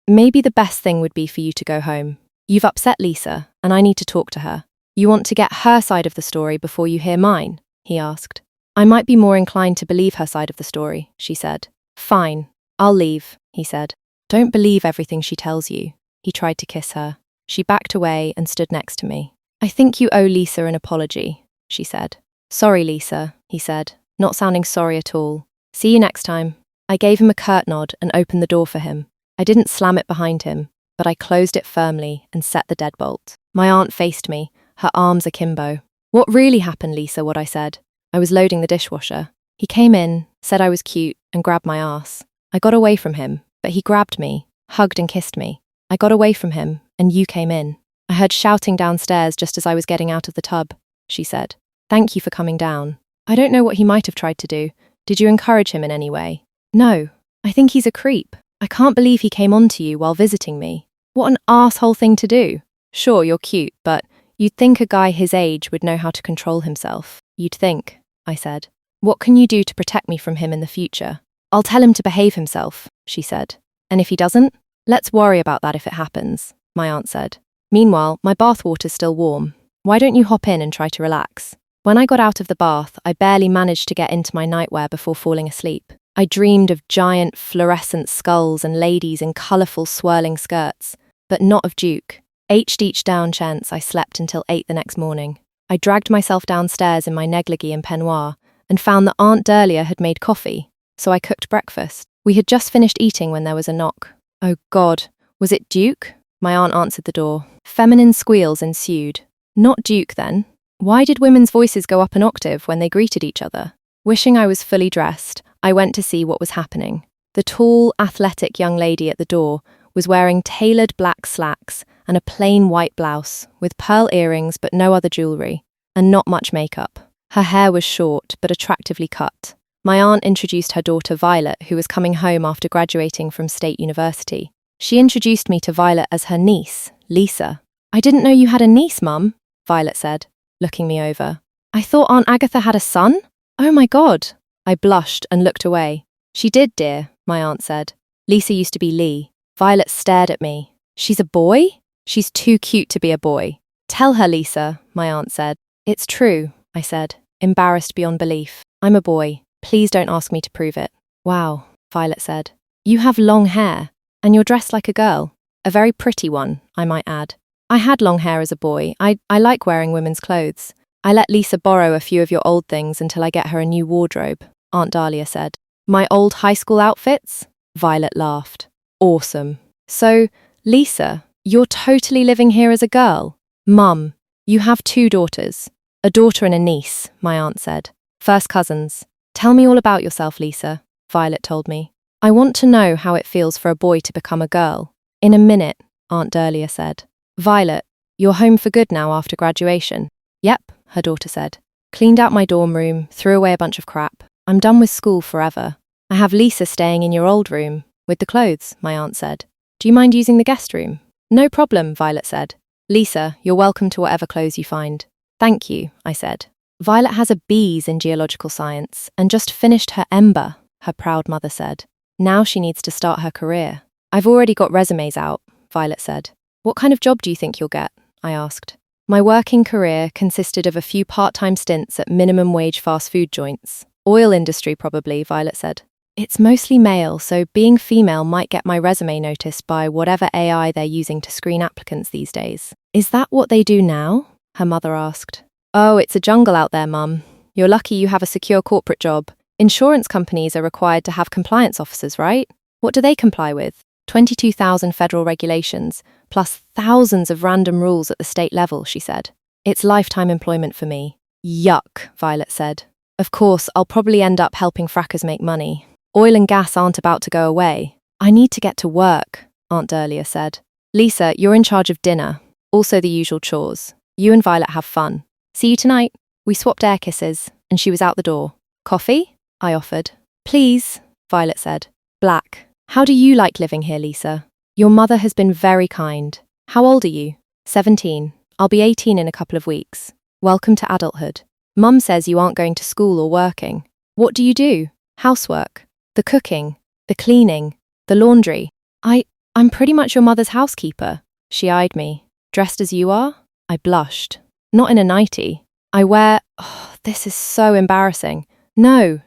Maybe the best thing would be for you to go home. You've upset Lisa, and I need to talk to her. You want to get her side of the story before you hear mine? He asked. I might be more inclined to believe her side of the story, she said. Fine, I'll leave, he said. Don't believe everything she tells you. He tried to kiss her. She backed away and stood next to me. I think you owe Lisa an apology, she said. Sorry, Lisa, he said, not sounding sorry at all. See you next time. I gave him a curt nod and opened the door for him. I didn't slam it behind him, but I closed it firmly and set the deadbolt. My aunt faced me, her arms akimbo. What really happened, Lisa, what I said? I was loading the dishwasher. He came in, said I was cute, and grabbed my ass. I got away from him, but he grabbed me, hugged and kissed me. I got away from him, and you came in. I heard shouting downstairs just as I was getting out of the tub, she said. Thank you for coming down. I don't know what he might have tried to do. Did you encourage him in any way? No. I think he's a creep. I can't believe he came on to you while visiting me. What an arsehole thing to do. Sure, you're cute, but you'd think a guy his age would know how to control himself. You'd think, I said. What can you do to protect me from him in the future? I'll tell him to behave himself, she said. And if he doesn't? Let's worry about that if it happens, my aunt said. Meanwhile, my bathwater's still warm. Why don't you hop in and try to relax? When I got out of the bath, I barely managed to get into my nightwear before falling asleep. I dreamed of giant fluorescent skulls and ladies in colourful swirling skirts, but not of Duke. Each down chance I slept until 8 the next morning. I dragged myself downstairs in my negligee and peignoir and found that Aunt Dahlia had made coffee, so I cooked breakfast. We had just finished eating when there was a knock. Oh God, was it Duke? My aunt answered the door. Feminine squeals ensued. Not Duke, then. Why did women's voices go up an octave when they greeted each other? Wishing I was fully dressed, I went to see what was happening. The tall, athletic young lady at the door was wearing tailored black slacks and a plain white blouse, with pearl earrings but no other jewellery, and not much makeup. Her hair was short but attractively cut. My aunt introduced her daughter Violet, who was coming home after graduating from State University. She introduced me to Violet as her niece, Lisa. I didn't know you had a niece, Mum, Violet said, looking me over. I thought Aunt Agatha had a son? Oh my God. I blushed and looked away. She did, dear, my aunt said. Lisa used to be Lee. Violet stared at me. She's a boy? She's too cute to be a boy. Tell her, Lisa, my aunt said. It's true, I said, embarrassed beyond belief. I'm a boy. Please don't ask me to prove it. Wow, Violet said. You have long hair, and you're dressed like a girl. A very pretty one, I might add. I had long hair as a boy. I like wearing women's clothes. I let Lisa borrow a few of your old things until I get her a new wardrobe, Aunt Dahlia said. My old high school outfits? Violet laughed. Awesome. So, Lisa, you're totally living here as a girl? Mum, you have 2 daughters. A daughter and a niece, my aunt said. First cousins. Tell me all about yourself, Lisa, Violet told me. I want to know how it feels for a boy to become a girl. In a minute, Aunt Dahlia said. Violet, you're home for good now after graduation. Yep, her daughter said. Cleaned out my dorm room, threw away a bunch of crap. I'm done with school forever. I have Lisa staying in your old room, with the clothes, my aunt said. Do you mind using the guest room? No problem, Violet said. Lisa, you're welcome to whatever clothes you find. Thank you, I said. Violet has a B's in geological science and just finished her Ember, her proud mother said. Now she needs to start her career. I've already got resumes out, Violet said. What kind of job do you think you'll get? I asked. My working career consisted of a few part-time stints at minimum wage fast food joints. Oil industry probably, Violet said. It's mostly male, so being female might get my resume noticed by whatever AI they're using to screen applicants these days. Is that what they do now? Her mother asked. Oh, it's a jungle out there, Mum. You're lucky you have a secure corporate job. Insurance companies are required to have compliance officers, right? What do they comply with? 22,000 federal regulations, plus thousands of random rules at the state level, she said. It's lifetime employment for me. Yuck, Violet said. Of course, I'll probably end up helping frackers make money. Oil and gas aren't about to go away. I need to get to work, Aunt Dahlia said. Lisa, you're in charge of dinner. Also the usual chores. You and Violet have fun. See you tonight. We swapped air kisses, and she was out the door. Coffee? I offered. Please, Violet said. Black. How do you like living here, Lisa? Your mother has been very kind. How old are you? 17. I'll be 18 in a couple of weeks. Welcome to adulthood. Mum says you aren't going to school or working. What do you do? Housework. The cooking. The cleaning. The laundry. I'm pretty much your mother's housekeeper. She eyed me. Dressed as you are? I blushed. Not in a nightie. This is so embarrassing. No,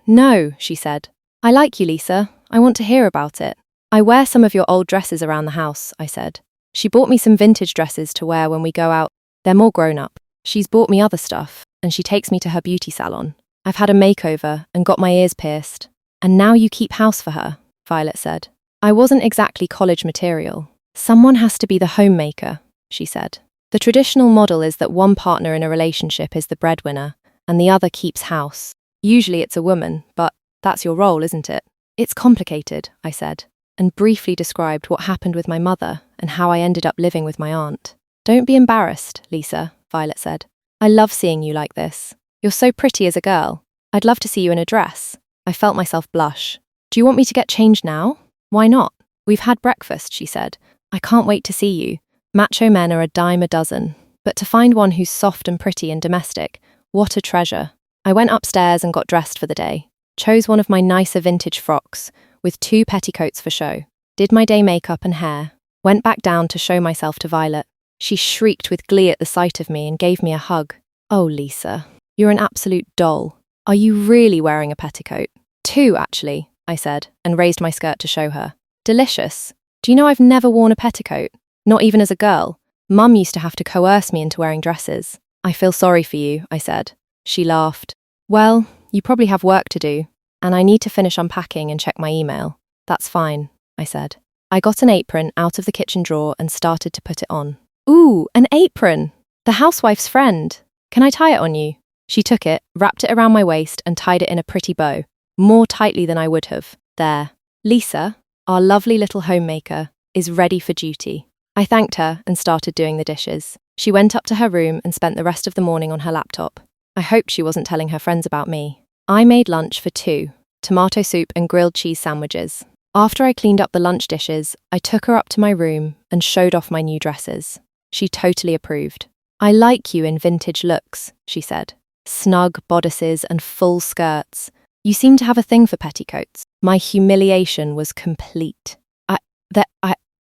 she said. I like you, Lisa. I want to hear about it. I wear some of your old dresses around the house, I said. She bought me some vintage dresses to wear when we go out. They're more grown up. She's bought me other stuff, and she takes me to her beauty salon. I've had a makeover and got my ears pierced. And now you keep house for her, Violet said. I wasn't exactly college material. Someone has to be the homemaker, she said. The traditional model is that one partner in a relationship is the breadwinner, and the other keeps house. Usually it's a woman, but that's your role, isn't it? It's complicated, I said, and briefly described what happened with my mother and how I ended up living with my aunt. Don't be embarrassed, Lisa, Violet said. I love seeing you like this. You're so pretty as a girl. I'd love to see you in a dress. I felt myself blush. Do you want me to get changed now? Why not? We've had breakfast, she said. I can't wait to see you. Macho men are a dime a dozen. But to find one who's soft and pretty and domestic, what a treasure. I went upstairs and got dressed for the day. Chose one of my nicer vintage frocks, with 2 petticoats for show. Did my day makeup and hair. Went back down to show myself to Violet. She shrieked with glee at the sight of me and gave me a hug. Oh, Lisa, you're an absolute doll. Are you really wearing a petticoat? 2, actually, I said, and raised my skirt to show her. Delicious. Do you know I've never worn a petticoat? Not even as a girl. Mum used to have to coerce me into wearing dresses. I feel sorry for you, I said. She laughed. Well, you probably have work to do, and I need to finish unpacking and check my email. That's fine, I said. I got an apron out of the kitchen drawer and started to put it on. Ooh, an apron! The housewife's friend. Can I tie it on you? She took it, wrapped it around my waist, and tied it in a pretty bow, more tightly than I would have. There. Lisa, our lovely little homemaker, is ready for duty. I thanked her and started doing the dishes. She went up to her room and spent the rest of the morning on her laptop. I hoped she wasn't telling her friends about me. I made lunch for 2, tomato soup and grilled cheese sandwiches. After I cleaned up the lunch dishes, I took her up to my room and showed off my new dresses. She totally approved. I like you in vintage looks, she said. Snug bodices and full skirts. You seem to have a thing for petticoats. My humiliation was complete.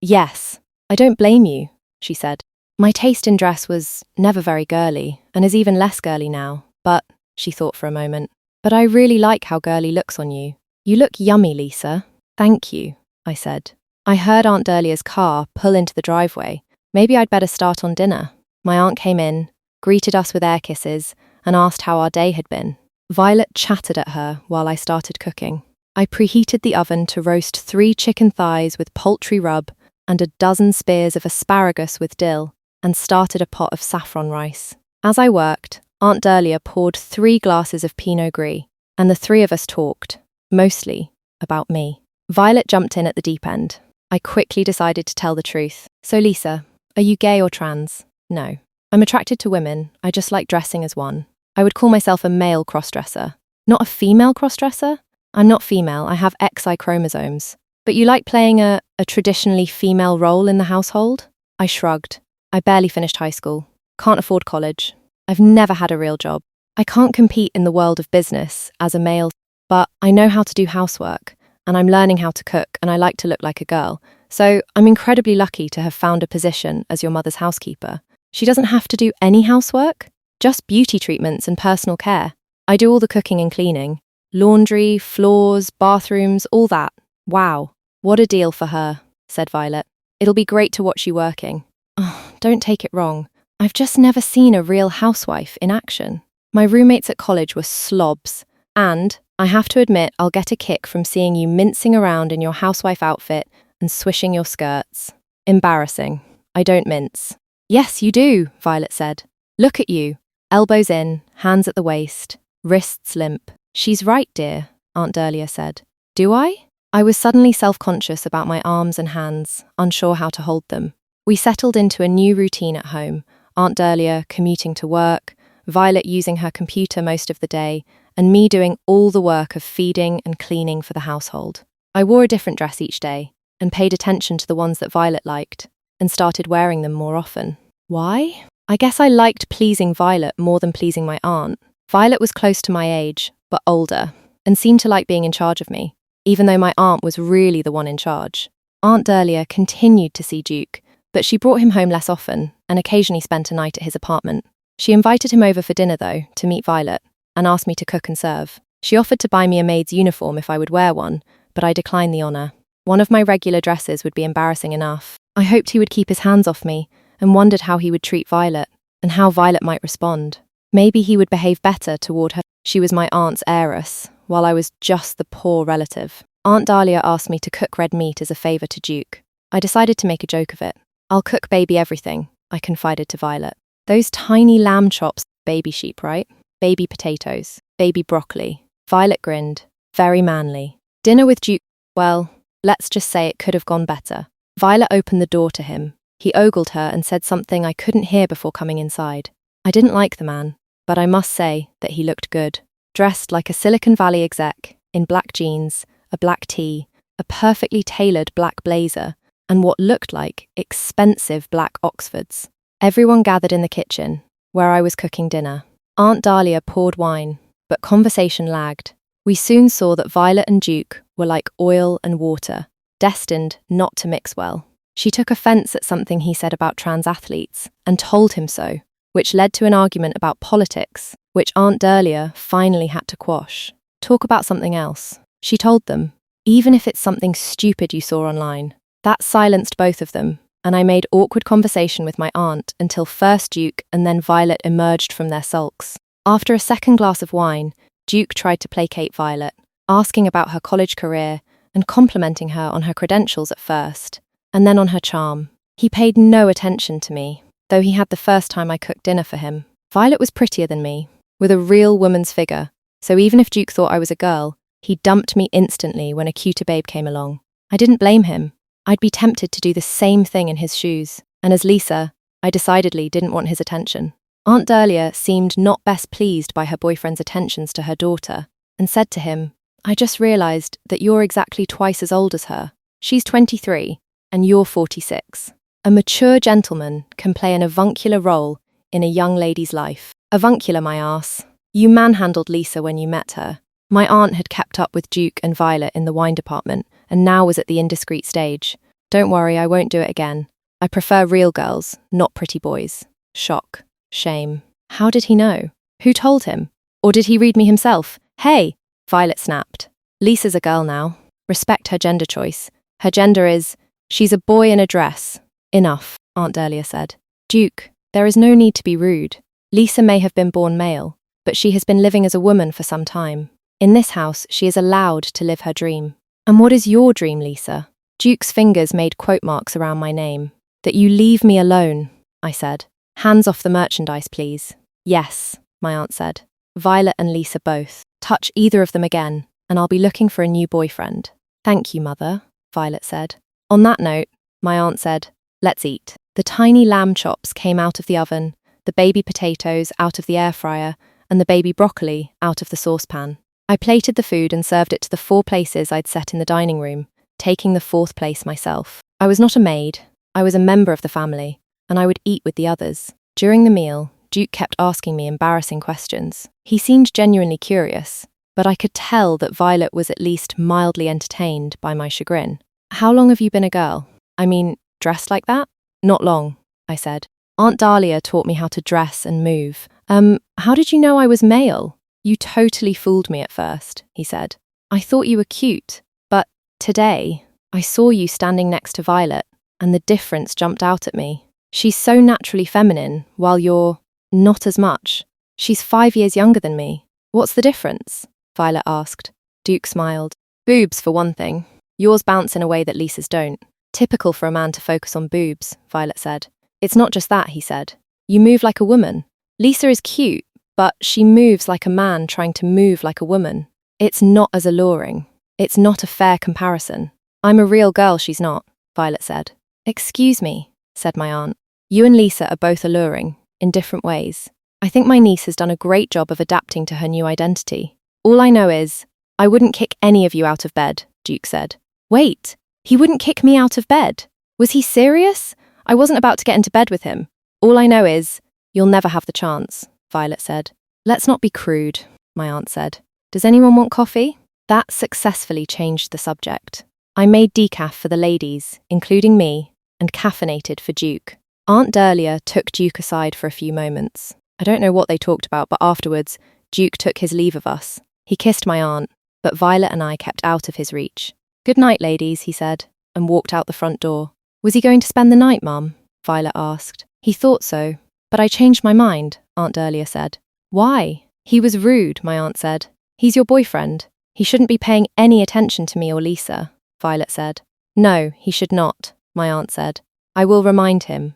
Yes, I don't blame you, she said. My taste in dress was never very girly, and is even less girly now, but, she thought for a moment, but I really like how girly looks on you. You look yummy, Lisa. Thank you, I said. I heard Aunt Dahlia's car pull into the driveway. Maybe I'd better start on dinner. My aunt came in, greeted us with air kisses, and asked how our day had been. Violet chattered at her while I started cooking. I preheated the oven to roast 3 chicken thighs with poultry rub and a dozen spears of asparagus with dill, and started a pot of saffron rice. As I worked, Aunt Dahlia poured 3 glasses of Pinot Gris, and the 3 of us talked, mostly, about me. Violet jumped in at the deep end. I quickly decided to tell the truth. So Lisa, are you gay or trans? No. I'm attracted to women, I just like dressing as one. I would call myself a male crossdresser. Not a female crossdresser? I'm not female, I have XY chromosomes. But you like playing a traditionally female role in the household? I shrugged. I barely finished high school. Can't afford college. I've never had a real job. I can't compete in the world of business as a male, but I know how to do housework, and I'm learning how to cook, and I like to look like a girl. So I'm incredibly lucky to have found a position as your mother's housekeeper. She doesn't have to do any housework, just beauty treatments and personal care. I do all the cooking and cleaning. Laundry, floors, bathrooms, all that. Wow, what a deal for her, said Violet. It'll be great to watch you working. Oh, don't take it wrong. I've just never seen a real housewife in action. My roommates at college were slobs, and I have to admit I'll get a kick from seeing you mincing around in your housewife outfit and swishing your skirts. Embarrassing. I don't mince. Yes, you do, Violet said. Look at you. Elbows in, hands at the waist, wrists limp. She's right, dear, Aunt Dahlia said. Do I? I was suddenly self-conscious about my arms and hands, unsure how to hold them. We settled into a new routine at home, Aunt Dahlia commuting to work, Violet using her computer most of the day, and me doing all the work of feeding and cleaning for the household. I wore a different dress each day, and paid attention to the ones that Violet liked, and started wearing them more often. Why? I guess I liked pleasing Violet more than pleasing my aunt. Violet was close to my age, but older, and seemed to like being in charge of me, even though my aunt was really the one in charge. Aunt Dahlia continued to see Duke, but she brought him home less often and occasionally spent a night at his apartment. She invited him over for dinner, though, to meet Violet, and asked me to cook and serve. She offered to buy me a maid's uniform if I would wear one, but I declined the honour. One of my regular dresses would be embarrassing enough. I hoped he would keep his hands off me and wondered how he would treat Violet and how Violet might respond. Maybe he would behave better toward her. She was my aunt's heiress, while I was just the poor relative. Aunt Dahlia asked me to cook red meat as a favour to Duke. I decided to make a joke of it. "I'll cook baby everything," I confided to Violet. "Those tiny lamb chops, baby sheep, right? Baby potatoes, baby broccoli." Violet grinned. Very manly. Dinner with Duke, well, let's just say it could have gone better. Violet opened the door to him. He ogled her and said something I couldn't hear before coming inside. I didn't like the man, but I must say that he looked good. Dressed like a Silicon Valley exec, in black jeans, a black tee, a perfectly tailored black blazer, and what looked like expensive black Oxfords. Everyone gathered in the kitchen, where I was cooking dinner. Aunt Dahlia poured wine, but conversation lagged. We soon saw that Violet and Duke were like oil and water, destined not to mix well. She took offence at something he said about trans athletes, and told him so, which led to an argument about politics, which Aunt Dahlia finally had to quash. Talk about something else. She told them, even if it's something stupid you saw online. That silenced both of them, and I made awkward conversation with my aunt until first Duke and then Violet emerged from their sulks. After a second glass of wine, Duke tried to placate Violet, asking about her college career and complimenting her on her credentials at first, and then on her charm. He paid no attention to me, though he had the first time I cooked dinner for him. Violet was prettier than me, with a real woman's figure, so even if Duke thought I was a girl, he dumped me instantly when a cuter babe came along. I didn't blame him. I'd be tempted to do the same thing in his shoes, and as Lisa, I decidedly didn't want his attention. Aunt Dahlia seemed not best pleased by her boyfriend's attentions to her daughter, and said to him, "I just realised that you're exactly twice as old as her. She's 23, and you're 46. A mature gentleman can play an avuncular role in a young lady's life." Avuncular, my arse. You manhandled Lisa when you met her. My aunt had kept up with Duke and Violet in the wine department, and now was at the indiscreet stage. Don't worry, I won't do it again. I prefer real girls, not pretty boys. Shock. Shame. How did he know? Who told him? Or did he read me himself? Hey! Violet snapped. Lisa's a girl now. Respect her gender choice. Her gender is, she's a boy in a dress. Enough, Aunt Dahlia said. Duke, there is no need to be rude. Lisa may have been born male, but she has been living as a woman for some time. In this house, she is allowed to live her dream. And what is your dream, Lisa? Duke's fingers made quote marks around my name. That you leave me alone, I said. Hands off the merchandise, please. Yes, my aunt said. Violet and Lisa both. Touch either of them again, and I'll be looking for a new boyfriend. Thank you, Mother, Violet said. On that note, my aunt said, let's eat. The tiny lamb chops came out of the oven, the baby potatoes out of the air fryer, and the baby broccoli out of the saucepan. I plated the food and served it to the 4 places I'd set in the dining room, taking the 4th place myself. I was not a maid, I was a member of the family, and I would eat with the others. During the meal, Duke kept asking me embarrassing questions. He seemed genuinely curious, but I could tell that Violet was at least mildly entertained by my chagrin. How long have you been a girl? I mean, dressed like that? Not long, I said. Aunt Dahlia taught me how to dress and move. How did you know I was male? You totally fooled me at first, he said. I thought you were cute, but today, I saw you standing next to Violet, and the difference jumped out at me. She's so naturally feminine, while you're not as much. She's 5 years younger than me. What's the difference? Violet asked. Duke smiled. Boobs, for one thing. Yours bounce in a way that Lisa's don't. Typical for a man to focus on boobs, Violet said. It's not just that, he said. You move like a woman. Lisa is cute, but she moves like a man trying to move like a woman. It's not as alluring. It's not a fair comparison. I'm a real girl, she's not, Violet said. Excuse me, said my aunt. You and Lisa are both alluring, in different ways. I think my niece has done a great job of adapting to her new identity. All I know is, I wouldn't kick any of you out of bed, Duke said. Wait, he wouldn't kick me out of bed? Was he serious? I wasn't about to get into bed with him. All I know is, you'll never have the chance, Violet said. Let's not be crude, my aunt said. Does anyone want coffee? That successfully changed the subject. I made decaf for the ladies, including me, and caffeinated for Duke. Aunt Dahlia took Duke aside for a few moments. I don't know what they talked about, but afterwards, Duke took his leave of us. He kissed my aunt, but Violet and I kept out of his reach. Good night, ladies, he said, and walked out the front door. Was he going to spend the night, Mum? Violet asked. He thought so, but I changed my mind, Aunt Dahlia said. Why? He was rude, my aunt said. He's your boyfriend. He shouldn't be paying any attention to me or Lisa, Violet said. No, he should not, my aunt said. I will remind him.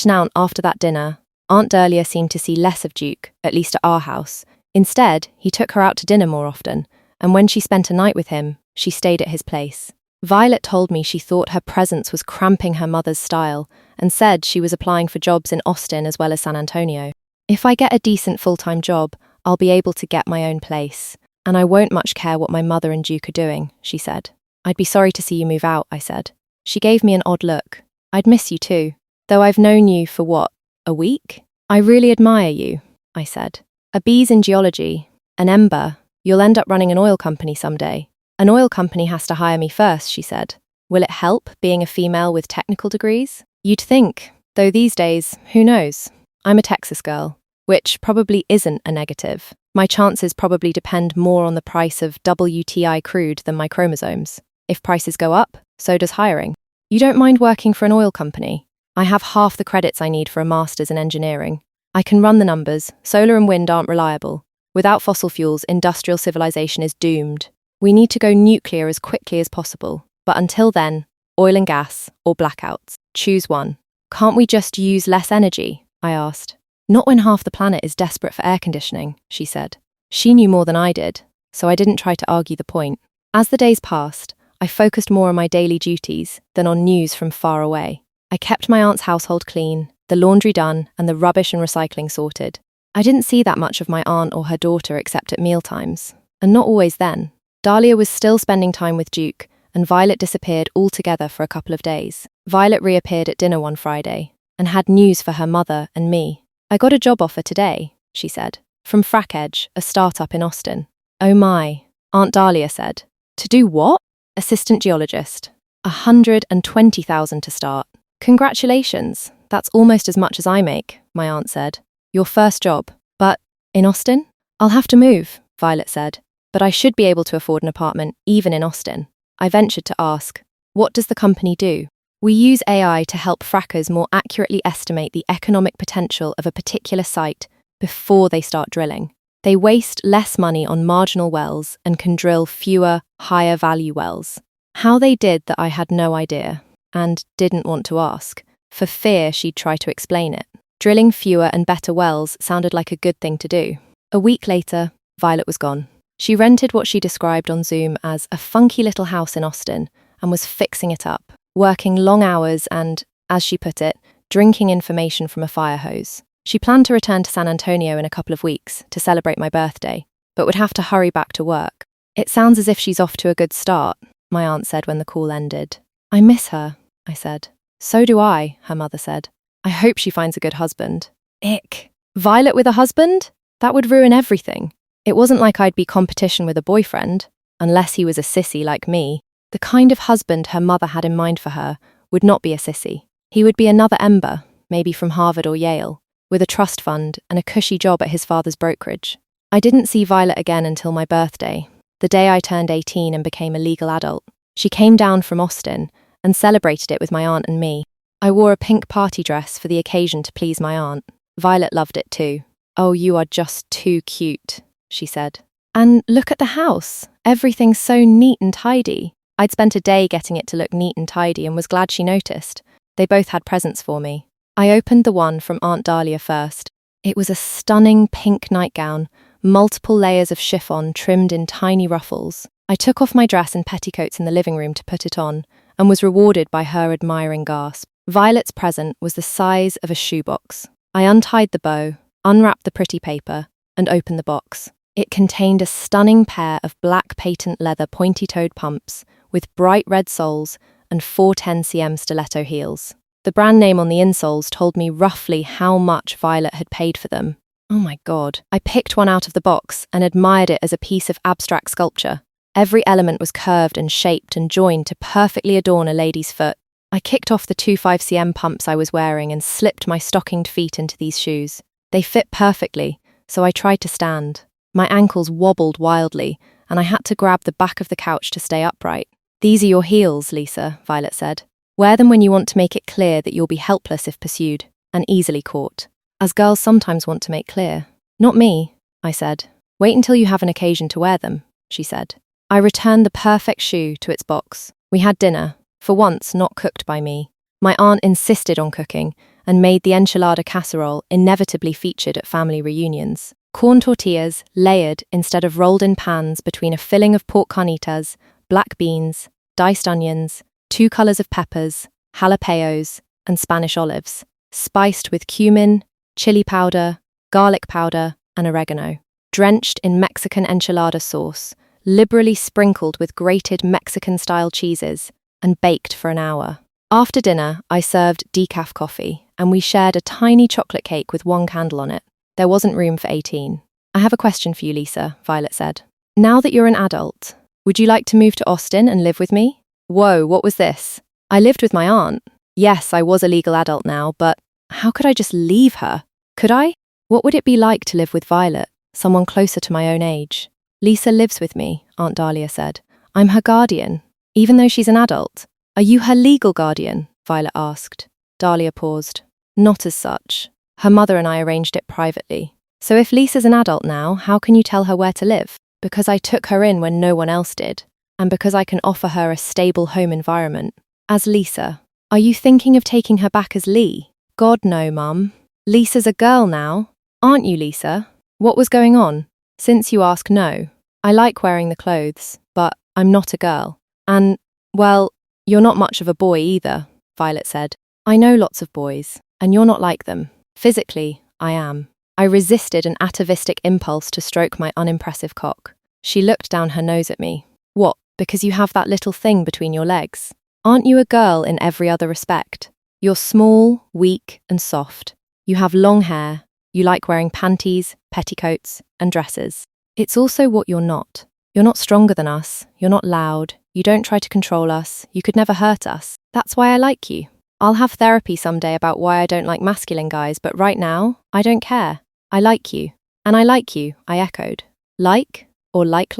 Now, after that dinner, Aunt Dahlia seemed to see less of Duke, at least at our house. Instead, he took her out to dinner more often, and when she spent a night with him, she stayed at his place. Violet told me she thought her presence was cramping her mother's style and said she was applying for jobs in Austin as well as San Antonio. If I get a decent full-time job, I'll be able to get my own place, and I won't much care what my mother and Duke are doing, she said. I'd be sorry to see you move out, I said. She gave me an odd look. I'd miss you too, though I've known you for what, a week? I really admire you, I said. A B's in geology, an Ember, you'll end up running an oil company someday. An oil company has to hire me first, she said. Will it help, being a female with technical degrees? You'd think, though these days, who knows? I'm a Texas girl, which probably isn't a negative. My chances probably depend more on the price of WTI crude than my chromosomes. If prices go up, so does hiring. You don't mind working for an oil company? I have half the credits I need for a master's in engineering. I can run the numbers. Solar and wind aren't reliable. Without fossil fuels, industrial civilization is doomed. We need to go nuclear as quickly as possible. But until then, oil and gas or blackouts. Choose one. Can't we just use less energy? I asked. Not when half the planet is desperate for air conditioning, she said. She knew more than I did, so I didn't try to argue the point. As the days passed, I focused more on my daily duties than on news from far away. I kept my aunt's household clean, the laundry done, and the rubbish and recycling sorted. I didn't see that much of my aunt or her daughter except at mealtimes, and not always then. Dahlia was still spending time with Duke, and Violet disappeared altogether for a couple of days. Violet reappeared at dinner one Friday, and had news for her mother and me. I got a job offer today, she said, from FrackEdge, a startup in Austin. Oh my, Aunt Dahlia said. To do what? Assistant geologist. $120,000 to start. Congratulations, that's almost as much as I make, my aunt said. Your first job. But, in Austin? I'll have to move, Violet said. But I should be able to afford an apartment, even in Austin. I ventured to ask, what does the company do? We use AI to help frackers more accurately estimate the economic potential of a particular site before they start drilling. They waste less money on marginal wells and can drill fewer, higher-value wells. How they did that I had no idea, and didn't want to ask, for fear she'd try to explain it. Drilling fewer and better wells sounded like a good thing to do. A week later, Violet was gone. She rented what she described on Zoom as a funky little house in Austin and was fixing it up, working long hours and, as she put it, drinking information from a fire hose. She planned to return to San Antonio in a couple of weeks to celebrate my birthday, but would have to hurry back to work. It sounds as if she's off to a good start, my aunt said when the call ended. I miss her, I said. So do I, her mother said. I hope she finds a good husband. Ick. Violet with a husband? That would ruin everything. It wasn't like I'd be competition with a boyfriend, unless he was a sissy like me. The kind of husband her mother had in mind for her would not be a sissy. He would be another Ember, maybe from Harvard or Yale, with a trust fund and a cushy job at his father's brokerage. I didn't see Violet again until my birthday, the day I turned 18 and became a legal adult. She came down from Austin and celebrated it with my aunt and me. I wore a pink party dress for the occasion to please my aunt. Violet loved it too. Oh, you are just too cute, she said. And look at the house. Everything's so neat and tidy. I'd spent a day getting it to look neat and tidy and was glad she noticed. They both had presents for me. I opened the one from Aunt Dahlia first. It was a stunning pink nightgown, multiple layers of chiffon trimmed in tiny ruffles. I took off my dress and petticoats in the living room to put it on, and was rewarded by her admiring gasp. Violet's present was the size of a shoebox. I untied the bow, unwrapped the pretty paper, and opened the box. It contained a stunning pair of black patent leather pointy-toed pumps with bright red soles and 410cm stiletto heels. The brand name on the insoles told me roughly how much Violet had paid for them. Oh my God. I picked one out of the box and admired it as a piece of abstract sculpture. Every element was curved and shaped and joined to perfectly adorn a lady's foot. I kicked off the 25 cm pumps I was wearing and slipped my stockinged feet into these shoes. They fit perfectly, so I tried to stand. My ankles wobbled wildly, and I had to grab the back of the couch to stay upright. "These are your heels, Lisa," Violet said. "Wear them when you want to make it clear that you'll be helpless if pursued, and easily caught. As girls sometimes want to make clear." "Not me," I said. "Wait until you have an occasion to wear them," she said. I returned the perfect shoe to its box. We had dinner, for once not cooked by me. My aunt insisted on cooking and made the enchilada casserole inevitably featured at family reunions. Corn tortillas layered instead of rolled in pans between a filling of pork carnitas, black beans, diced onions, 2 colors of peppers, jalapenos, and Spanish olives, spiced with cumin, chili powder, garlic powder, and oregano. Drenched in Mexican enchilada sauce, liberally sprinkled with grated Mexican-style cheeses, and baked for an hour. After dinner, I served decaf coffee, and we shared a tiny chocolate cake with 1 candle on it. There wasn't room for 18. "I have a question for you, Lisa," Violet said. "Now that you're an adult, would you like to move to Austin and live with me?" Whoa, what was this? I lived with my aunt. Yes, I was a legal adult now, but how could I just leave her? Could I? What would it be like to live with Violet, someone closer to my own age? "Lisa lives with me," Aunt Dahlia said. "I'm her guardian, even though she's an adult." "Are you her legal guardian?" Violet asked. Dahlia paused. "Not as such. Her mother and I arranged it privately. So if Lisa's an adult now, how can you tell her where to live? Because I took her in when no one else did, and because I can offer her a stable home environment. As Lisa. Are you thinking of taking her back as Lee?" "God, no, Mum. Lisa's a girl now. Aren't you, Lisa?" "What was going on?" "Since you ask, no. I like wearing the clothes, but I'm not a girl. And, well, you're not much of a boy either," Violet said. "I know lots of boys, and you're not like them. Physically, I am." I resisted an atavistic impulse to stroke my unimpressive cock. She looked down her nose at me. "What, because you have that little thing between your legs? Aren't you a girl in every other respect? You're small, weak, and soft. You have long hair. You like wearing panties, petticoats, and dresses. It's also what you're not. You're not stronger than us. You're not loud. You don't try to control us. You could never hurt us. That's why I like you. I'll have therapy someday about why I don't like masculine guys, but right now, I don't care. I like you." "And I like you," I echoed. "Like? Or like?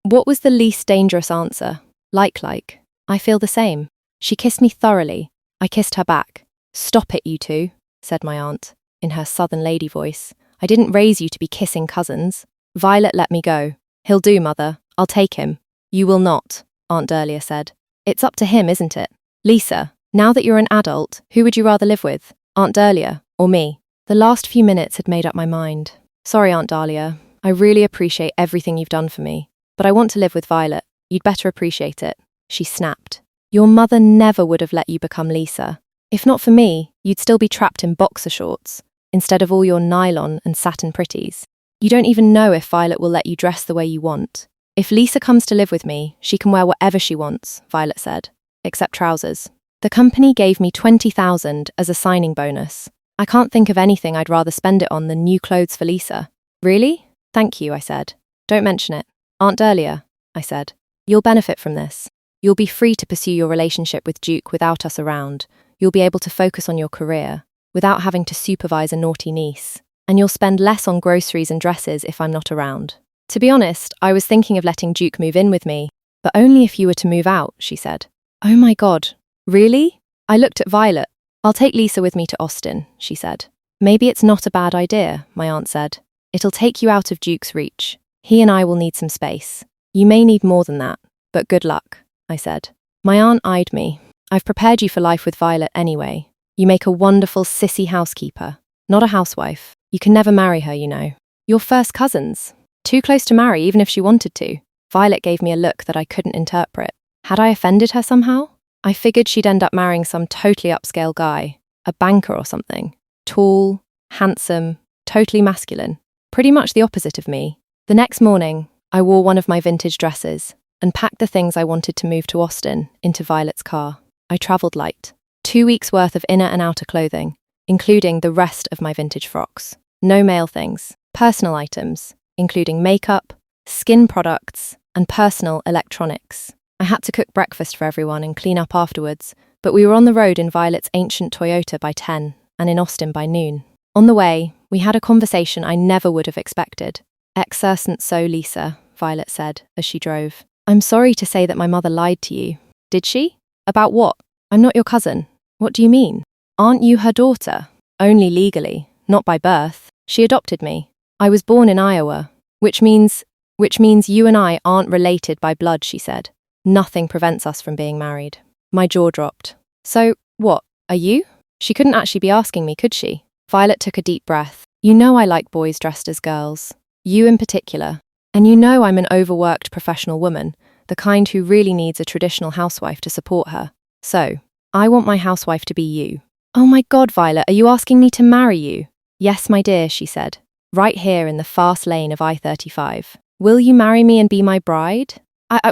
What was the least dangerous answer? Like. I feel the same." She kissed me thoroughly. I kissed her back. "Stop it, you two," said my aunt, in her southern lady voice. "I didn't raise you to be kissing cousins." Violet let me go. "He'll do, Mother. I'll take him." "You will not," Aunt Dahlia said. "It's up to him, isn't it? Lisa, now that you're an adult, who would you rather live with, Aunt Dahlia or me?" The last few minutes had made up my mind. "Sorry, Aunt Dahlia. I really appreciate everything you've done for me, but I want to live with Violet. You'd better appreciate it." She snapped. "Your mother never would have let you become Lisa. If not for me, you'd still be trapped in boxer shorts, instead of all your nylon and satin pretties. You don't even know if Violet will let you dress the way you want. If Lisa comes to live with me, she can wear whatever she wants," Violet said, "except trousers." The company gave me $20,000 as a signing bonus. I can't think of anything I'd rather spend it on than new clothes for Lisa. "Really? Thank you," I said. "Don't mention it." "Aunt Dahlia," I said, "you'll benefit from this. You'll be free to pursue your relationship with Duke without us around. You'll be able to focus on your career, without having to supervise a naughty niece. And you'll spend less on groceries and dresses if I'm not around." To be honest, I was thinking of letting Duke move in with me, but only if you were to move out, she said. "Oh my God, really?" I looked at Violet. "I'll take Lisa with me to Austin," she said. "Maybe it's not a bad idea," my aunt said. "It'll take you out of Duke's reach. He and I will need some space. You may need more than that, but good luck," I said. My aunt eyed me. "I've prepared you for life with Violet anyway. You make a wonderful sissy housekeeper, not a housewife. You can never marry her, you know. You're first cousins. Too close to marry even if she wanted to." Violet gave me a look that I couldn't interpret. Had I offended her somehow? I figured she'd end up marrying some totally upscale guy, a banker or something. Tall, handsome, totally masculine. Pretty much the opposite of me. The next morning, I wore one of my vintage dresses and packed the things I wanted to move to Austin into Violet's car. I travelled light. 2 weeks worth of inner and outer clothing, including the rest of my vintage frocks. No male things. Personal items, including makeup, skin products, and personal electronics. I had to cook breakfast for everyone and clean up afterwards, but we were on the road in Violet's ancient Toyota by 10 and in Austin by noon. On the way, we had a conversation I never would have expected. Exercent so, Lisa, Violet said as she drove. I'm sorry to say that my mother lied to you. Did she? About what? I'm not your cousin. What do you mean? Aren't you her daughter? Only legally, not by birth. She adopted me. I was born in Iowa, which means you and I aren't related by blood, she said. Nothing prevents us from being married. My jaw dropped. So, what, are you? She couldn't actually be asking me, could she? Violet took a deep breath. You know I like boys dressed as girls. You in particular. And you know I'm an overworked professional woman, the kind who really needs a traditional housewife to support her. So, I want my housewife to be you. Oh my God, Violet, are you asking me to marry you? Yes, my dear, she said. Right here in the fast lane of I-35. Will you marry me and be my bride?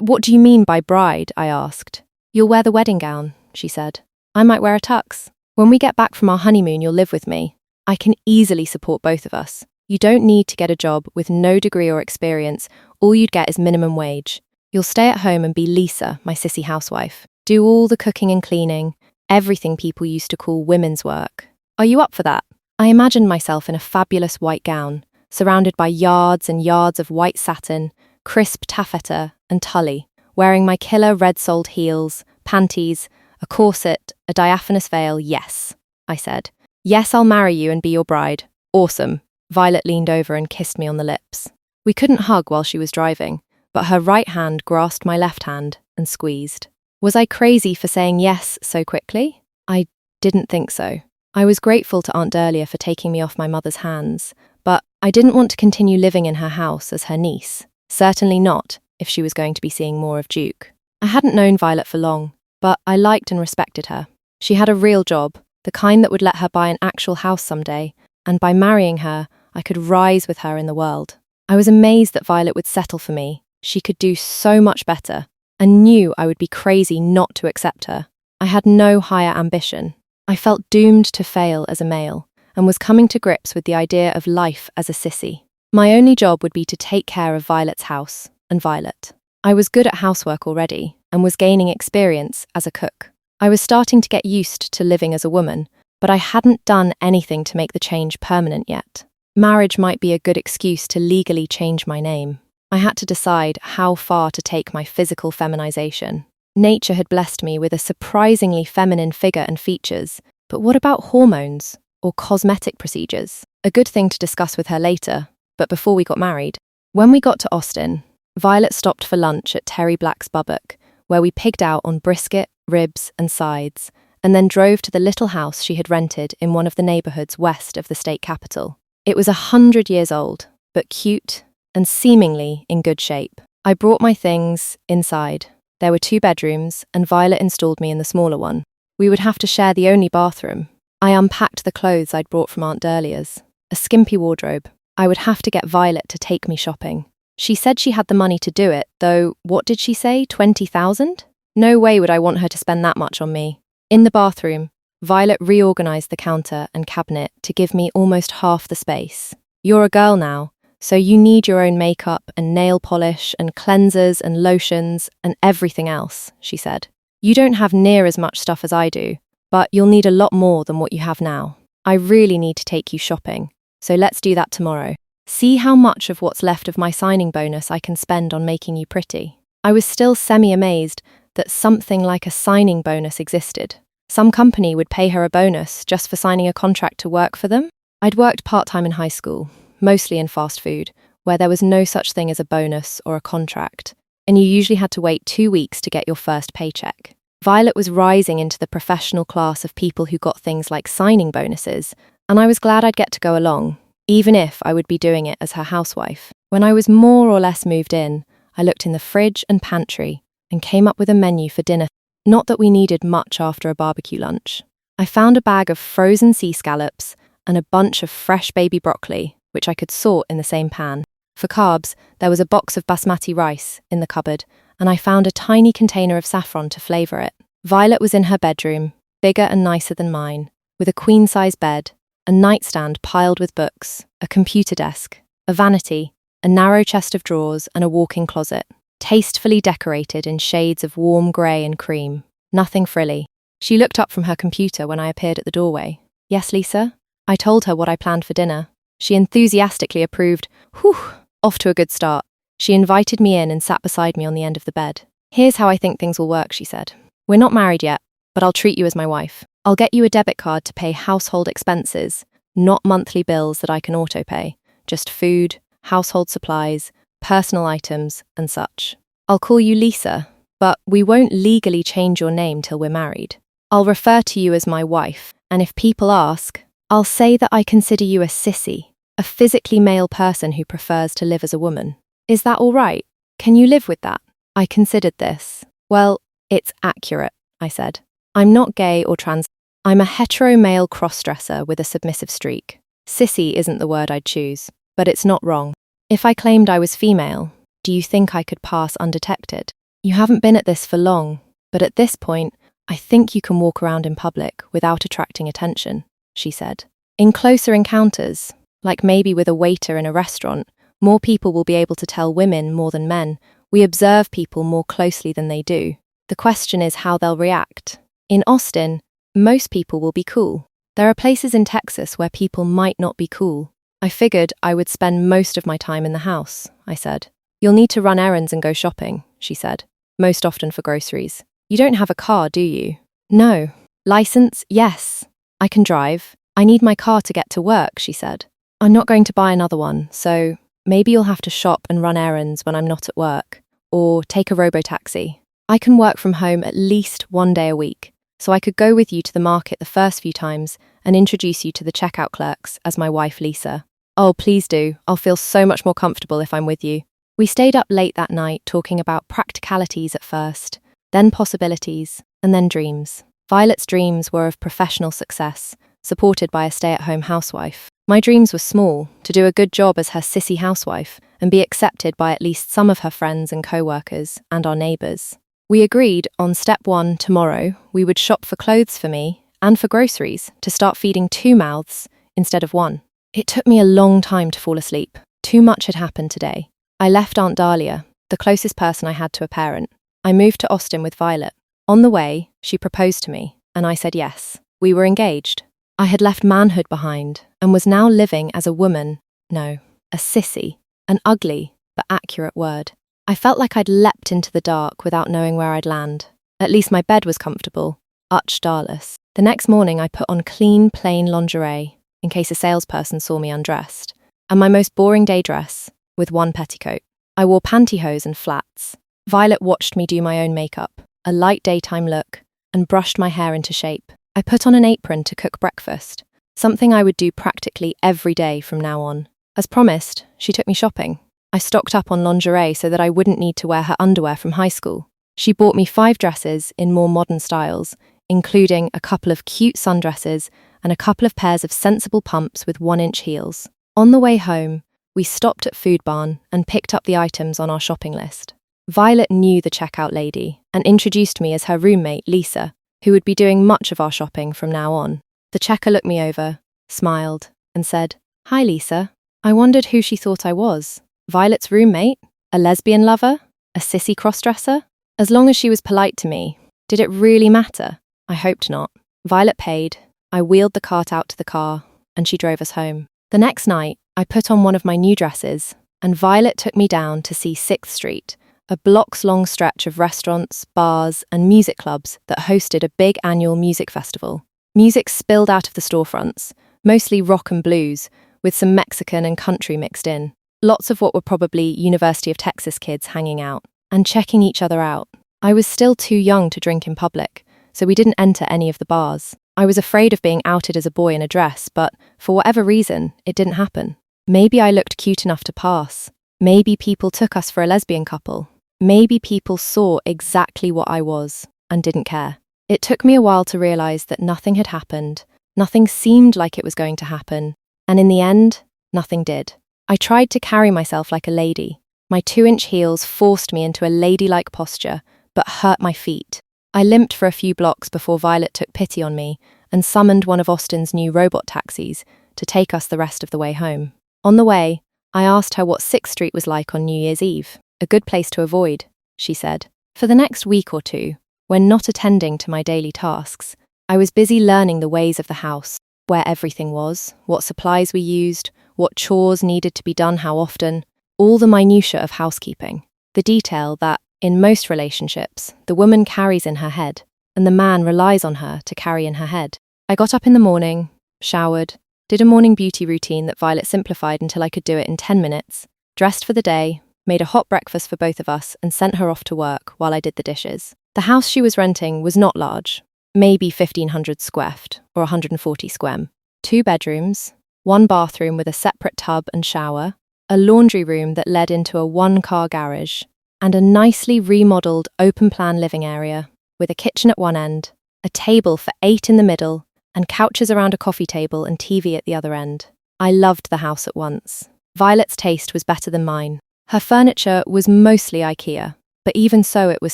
What do you mean by bride? I asked. You'll wear the wedding gown, she said. I might wear a tux. When we get back from our honeymoon, you'll live with me. I can easily support both of us. You don't need to get a job with no degree or experience. All you'd get is minimum wage. You'll stay at home and be Lisa, my sissy housewife. Do all the cooking and cleaning, everything people used to call women's work. Are you up for that? I imagined myself in a fabulous white gown, surrounded by yards and yards of white satin, crisp taffeta and tully, wearing my killer red-soled heels, panties, a corset, a diaphanous veil. Yes, I said. Yes, I'll marry you and be your bride. Awesome. Violet leaned over and kissed me on the lips. We couldn't hug while she was driving, but her right hand grasped my left hand and squeezed. Was I crazy for saying yes so quickly? I didn't think so. I was grateful to Aunt Dahlia for taking me off my mother's hands, but I didn't want to continue living in her house as her niece. Certainly not if she was going to be seeing more of Duke. I hadn't known Violet for long, but I liked and respected her. She had a real job, the kind that would let her buy an actual house someday, and by marrying her, I could rise with her in the world. I was amazed that Violet would settle for me. She could do so much better, and knew I would be crazy not to accept her. I had no higher ambition. I felt doomed to fail as a male, and was coming to grips with the idea of life as a sissy. My only job would be to take care of Violet's house, and Violet. I was good at housework already, and was gaining experience as a cook. I was starting to get used to living as a woman, but I hadn't done anything to make the change permanent yet. Marriage might be a good excuse to legally change my name. I had to decide how far to take my physical feminization. Nature had blessed me with a surprisingly feminine figure and features, but what about hormones or cosmetic procedures? A good thing to discuss with her later, but before we got married. When we got to Austin, Violet stopped for lunch at Terry Black's Bubbock, where we pigged out on brisket, ribs, and sides, and then drove to the little house she had rented in one of the neighborhoods west of the state capital. It was 100 years old, but cute and seemingly in good shape. I brought my things inside. There were 2 bedrooms, and Violet installed me in the smaller one. We would have to share the only bathroom. I unpacked the clothes I'd brought from Aunt Dahlia's, a skimpy wardrobe. I would have to get Violet to take me shopping. She said she had the money to do it, though, what did she say, 20,000? No way would I want her to spend that much on me. In the bathroom, Violet reorganized the counter and cabinet to give me almost half the space. You're a girl now, so you need your own makeup and nail polish and cleansers and lotions and everything else, she said. You don't have near as much stuff as I do, but you'll need a lot more than what you have now. I really need to take you shopping, so let's do that tomorrow. See how much of what's left of my signing bonus I can spend on making you pretty. I was still semi-amazed that something like a signing bonus existed. Some company would pay her a bonus just for signing a contract to work for them. I'd worked part-time in high school, mostly in fast food, where there was no such thing as a bonus or a contract, and you usually had to wait 2 weeks to get your first paycheck. Violet was rising into the professional class of people who got things like signing bonuses, and I was glad I'd get to go along, even if I would be doing it as her housewife. When I was more or less moved in, I looked in the fridge and pantry and came up with a menu for dinner. Not that we needed much after a barbecue lunch. I found a bag of frozen sea scallops and a bunch of fresh baby broccoli, which I could sort in the same pan. For carbs, there was a box of basmati rice in the cupboard, and I found a tiny container of saffron to flavour it. Violet was in her bedroom, bigger and nicer than mine, with a queen-size bed, a nightstand piled with books, a a computer desk, a vanity, a narrow chest of drawers, and a walk-in closet, tastefully decorated in shades of warm grey and cream. Nothing frilly. She looked up from her computer when I appeared at the doorway. "Yes, Lisa?" I told her what I planned for dinner. She enthusiastically approved. "Whew, off to a good start." She invited me in and sat beside me on the end of the bed. "Here's how I think things will work," she said. "We're not married yet, but I'll treat you as my wife. I'll get you a debit card to pay household expenses, not monthly bills that I can auto-pay, just food, household supplies, personal items, and such. I'll call you Lisa, but we won't legally change your name till we're married. I'll refer to you as my wife, and if people ask, I'll say that I consider you a sissy, a physically male person who prefers to live as a woman. Is that all right? Can you live with that?" I considered this. "Well, it's accurate," I said. "I'm not gay or trans. I'm a hetero male crossdresser with a submissive streak. Sissy isn't the word I'd choose, but it's not wrong. If I claimed I was female, do you think I could pass undetected? You haven't been at this for long, but at this point, I think you can walk around in public without attracting attention," she said. "In closer encounters, like maybe with a waiter in a restaurant, more people will be able to tell women more than men. We observe people more closely than they do. The question is how they'll react. In Austin, most people will be cool. There are places in Texas where people might not be cool. I figured I would spend most of my time in the house," I said. "You'll need to run errands and go shopping," she said. "Most often for groceries. You don't have a car, do you?" "No." "License? Yes. I can drive. I need my car to get to work," she said. "I'm not going to buy another one, so maybe you'll have to shop and run errands when I'm not at work, or take a robo-taxi. I can work from home at least one day a week, so I could go with you to the market the first few times and introduce you to the checkout clerks as my wife Lisa." "Oh, please do. I'll feel so much more comfortable if I'm with you." We stayed up late that night talking about practicalities at first, then possibilities, and then dreams. Violet's dreams were of professional success, supported by a stay-at-home housewife. My dreams were small, to do a good job as her sissy housewife and be accepted by at least some of her friends and co-workers and our neighbours. We agreed on step 1 tomorrow we would shop for clothes for me and for groceries to start feeding 2 mouths instead of 1. It took me a long time to fall asleep. Too much had happened today. I left Aunt Dahlia, the closest person I had to a parent. I moved to Austin with Violet. On the way, she proposed to me, and I said yes. We were engaged. I had left manhood behind and was now living as a woman. No, a sissy. An ugly but accurate word. I felt like I'd leapt into the dark without knowing where I'd land. At least my bed was comfortable. Utch Darless. The next morning I put on clean, plain lingerie, in case a salesperson saw me undressed, and my most boring day dress, with 1 petticoat. I wore pantyhose and flats. Violet watched me do my own makeup, a light daytime look, and brushed my hair into shape. I put on an apron to cook breakfast, something I would do practically every day from now on. As promised, she took me shopping. I stocked up on lingerie so that I wouldn't need to wear her underwear from high school. She bought me 5 dresses in more modern styles, including a couple of cute sundresses and a couple of pairs of sensible pumps with 1-inch heels. On the way home, we stopped at Food Barn and picked up the items on our shopping list. Violet knew the checkout lady and introduced me as her roommate, Lisa, who would be doing much of our shopping from now on. The checker looked me over, smiled, and said, "Hi, Lisa." I wondered who she thought I was. Violet's roommate? A lesbian lover? A sissy crossdresser? As long as she was polite to me, did it really matter? I hoped not. Violet paid, I wheeled the cart out to the car, and she drove us home. The next night, I put on one of my new dresses, and Violet took me down to see 6th Street, a blocks-long stretch of restaurants, bars, and music clubs that hosted a big annual music festival. Music spilled out of the storefronts, mostly rock and blues, with some Mexican and country mixed in. Lots of what were probably University of Texas kids hanging out and checking each other out. I was still too young to drink in public, so we didn't enter any of the bars. I was afraid of being outed as a boy in a dress, but for whatever reason, it didn't happen. Maybe I looked cute enough to pass. Maybe people took us for a lesbian couple. Maybe people saw exactly what I was and didn't care. It took me a while to realize that nothing had happened, nothing seemed like it was going to happen, and in the end, nothing did. I tried to carry myself like a lady. My 2-inch heels forced me into a ladylike posture, but hurt my feet. I limped for a few blocks before Violet took pity on me and summoned one of Austin's new robot taxis to take us the rest of the way home. On the way, I asked her what 6th Street was like on New Year's Eve. A good place to avoid, she said. For the next week or two, when not attending to my daily tasks, I was busy learning the ways of the house, where everything was, what supplies we used, what chores needed to be done how often, all the minutiae of housekeeping. The detail that, in most relationships, the woman carries in her head, and the man relies on her to carry in her head. I got up in the morning, showered, did a morning beauty routine that Violet simplified until I could do it in 10 minutes, dressed for the day, made a hot breakfast for both of us, and sent her off to work while I did the dishes. The house she was renting was not large, maybe 1,500 squeft or 140 squem. 2 bedrooms, 1 bathroom with a separate tub and shower, a laundry room that led into a 1-car garage, and a nicely remodelled open-plan living area with a kitchen at one end, a table for 8 in the middle, and couches around a coffee table and TV at the other end. I loved the house at once. Violet's taste was better than mine. Her furniture was mostly IKEA, but even so it was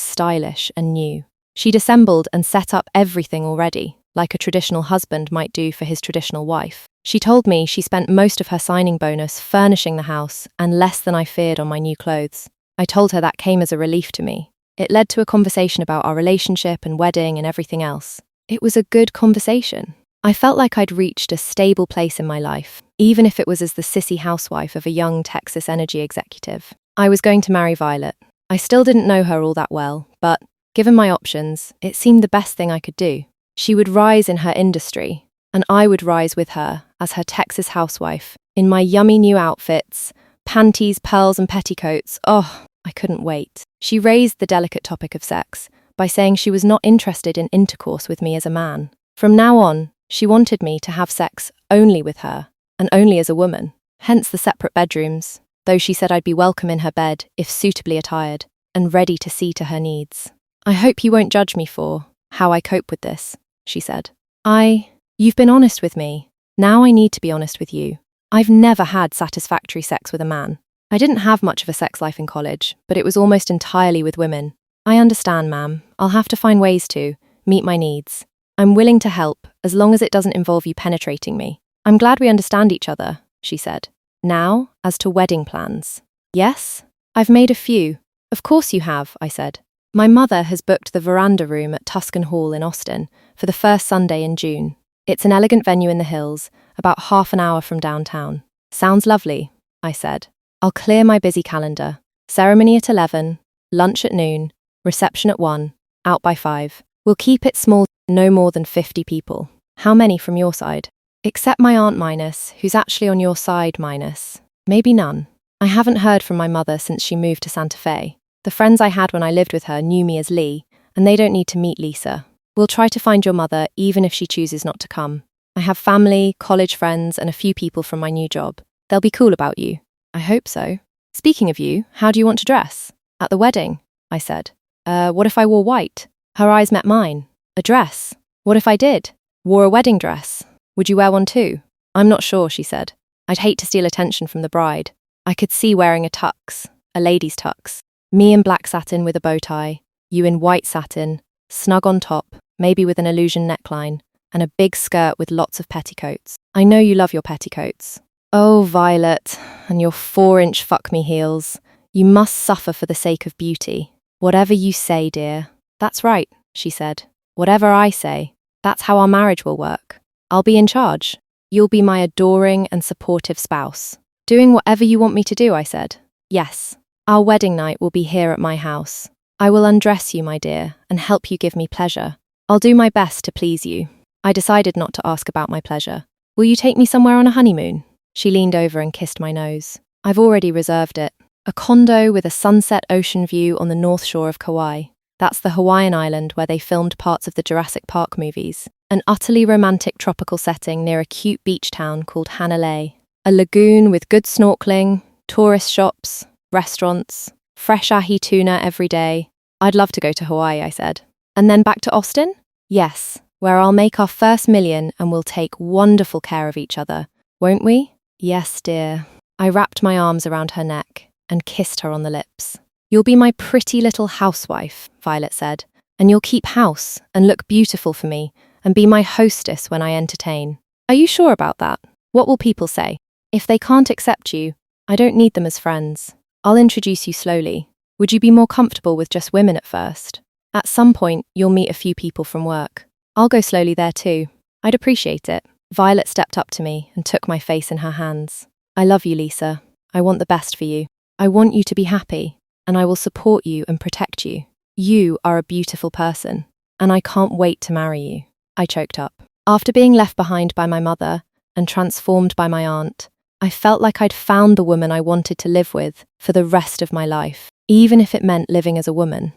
stylish and new. She'd assembled and set up everything already, like a traditional husband might do for his traditional wife. She told me she spent most of her signing bonus furnishing the house and less than I feared on my new clothes. I told her that came as a relief to me. It led to a conversation about our relationship and wedding and everything else. It was a good conversation. I felt like I'd reached a stable place in my life, even if it was as the sissy housewife of a young Texas energy executive. I was going to marry Violet. I still didn't know her all that well, but, given my options, it seemed the best thing I could do. She would rise in her industry, and I would rise with her as her Texas housewife, in my yummy new outfits, panties, pearls, and petticoats. Oh, I couldn't wait. She raised the delicate topic of sex by saying she was not interested in intercourse with me as a man. From now on, she wanted me to have sex only with her, and only as a woman, hence the separate bedrooms, though she said I'd be welcome in her bed if suitably attired, and ready to see to her needs. I hope you won't judge me for how I cope with this, she said. You've been honest with me. Now I need to be honest with you. I've never had satisfactory sex with a man. I didn't have much of a sex life in college, but it was almost entirely with women. I understand, ma'am. I'll have to find ways to meet my needs. I'm willing to help, as long as it doesn't involve you penetrating me. I'm glad we understand each other, she said. Now, as to wedding plans. Yes? I've made a few. Of course you have, I said. My mother has booked the veranda room at Tuscan Hall in Austin for the first Sunday in June. It's an elegant venue in the hills, about half an hour from downtown. Sounds lovely, I said. I'll clear my busy calendar. Ceremony at 11, lunch at noon, reception at 1, out by 5. We'll keep it small, no more than 50 people. How many from your side? Except my Aunt Minus, who's actually on your side minus. Maybe none. I haven't heard from my mother since she moved to Santa Fe. The friends I had when I lived with her knew me as Lee, and they don't need to meet Lisa. We'll try to find your mother even if she chooses not to come. I have family, college friends, and a few people from my new job. They'll be cool about you. I hope so. Speaking of you, how do you want to dress? At the wedding, I said. What if I wore white? Her eyes met mine. A dress? What if I did? Wore a wedding dress? Would you wear one too? I'm not sure, she said. I'd hate to steal attention from the bride. I could see wearing a tux, a lady's tux. Me in black satin with a bow tie, you in white satin, snug on top, maybe with an illusion neckline, and a big skirt with lots of petticoats. I know you love your petticoats. Oh, Violet, and your 4-inch fuck-me heels. You must suffer for the sake of beauty. Whatever you say, dear. That's right, she said. Whatever I say. That's how our marriage will work. I'll be in charge. You'll be my adoring and supportive spouse. Doing whatever you want me to do, I said. Yes. Our wedding night will be here at my house. I will undress you, my dear, and help you give me pleasure. I'll do my best to please you. I decided not to ask about my pleasure. Will you take me somewhere on a honeymoon? She leaned over and kissed my nose. I've already reserved it. A condo with a sunset ocean view on the north shore of Kauai. That's the Hawaiian island where they filmed parts of the Jurassic Park movies. An utterly romantic tropical setting near a cute beach town called Hanalei. A lagoon with good snorkeling, tourist shops, restaurants, fresh ahi tuna every day. I'd love to go to Hawaii, I said. And then back to Austin? Yes, where I'll make our first million and we'll take wonderful care of each other. Won't we? Yes, dear. I wrapped my arms around her neck and kissed her on the lips. You'll be my pretty little housewife, Violet said, and you'll keep house and look beautiful for me and be my hostess when I entertain. Are you sure about that? What will people say? If they can't accept you, I don't need them as friends. I'll introduce you slowly. Would you be more comfortable with just women at first? At some point, you'll meet a few people from work. I'll go slowly there too. I'd appreciate it. Violet stepped up to me and took my face in her hands. I love you, Lisa. I want the best for you. I want you to be happy, and I will support you and protect you. You are a beautiful person, and I can't wait to marry you. I choked up. After being left behind by my mother and transformed by my aunt, I felt like I'd found the woman I wanted to live with for the rest of my life, even if it meant living as a woman,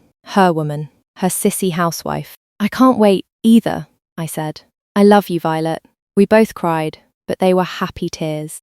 her sissy housewife. I can't wait either, I said. I love you, Violet. We both cried, but they were happy tears.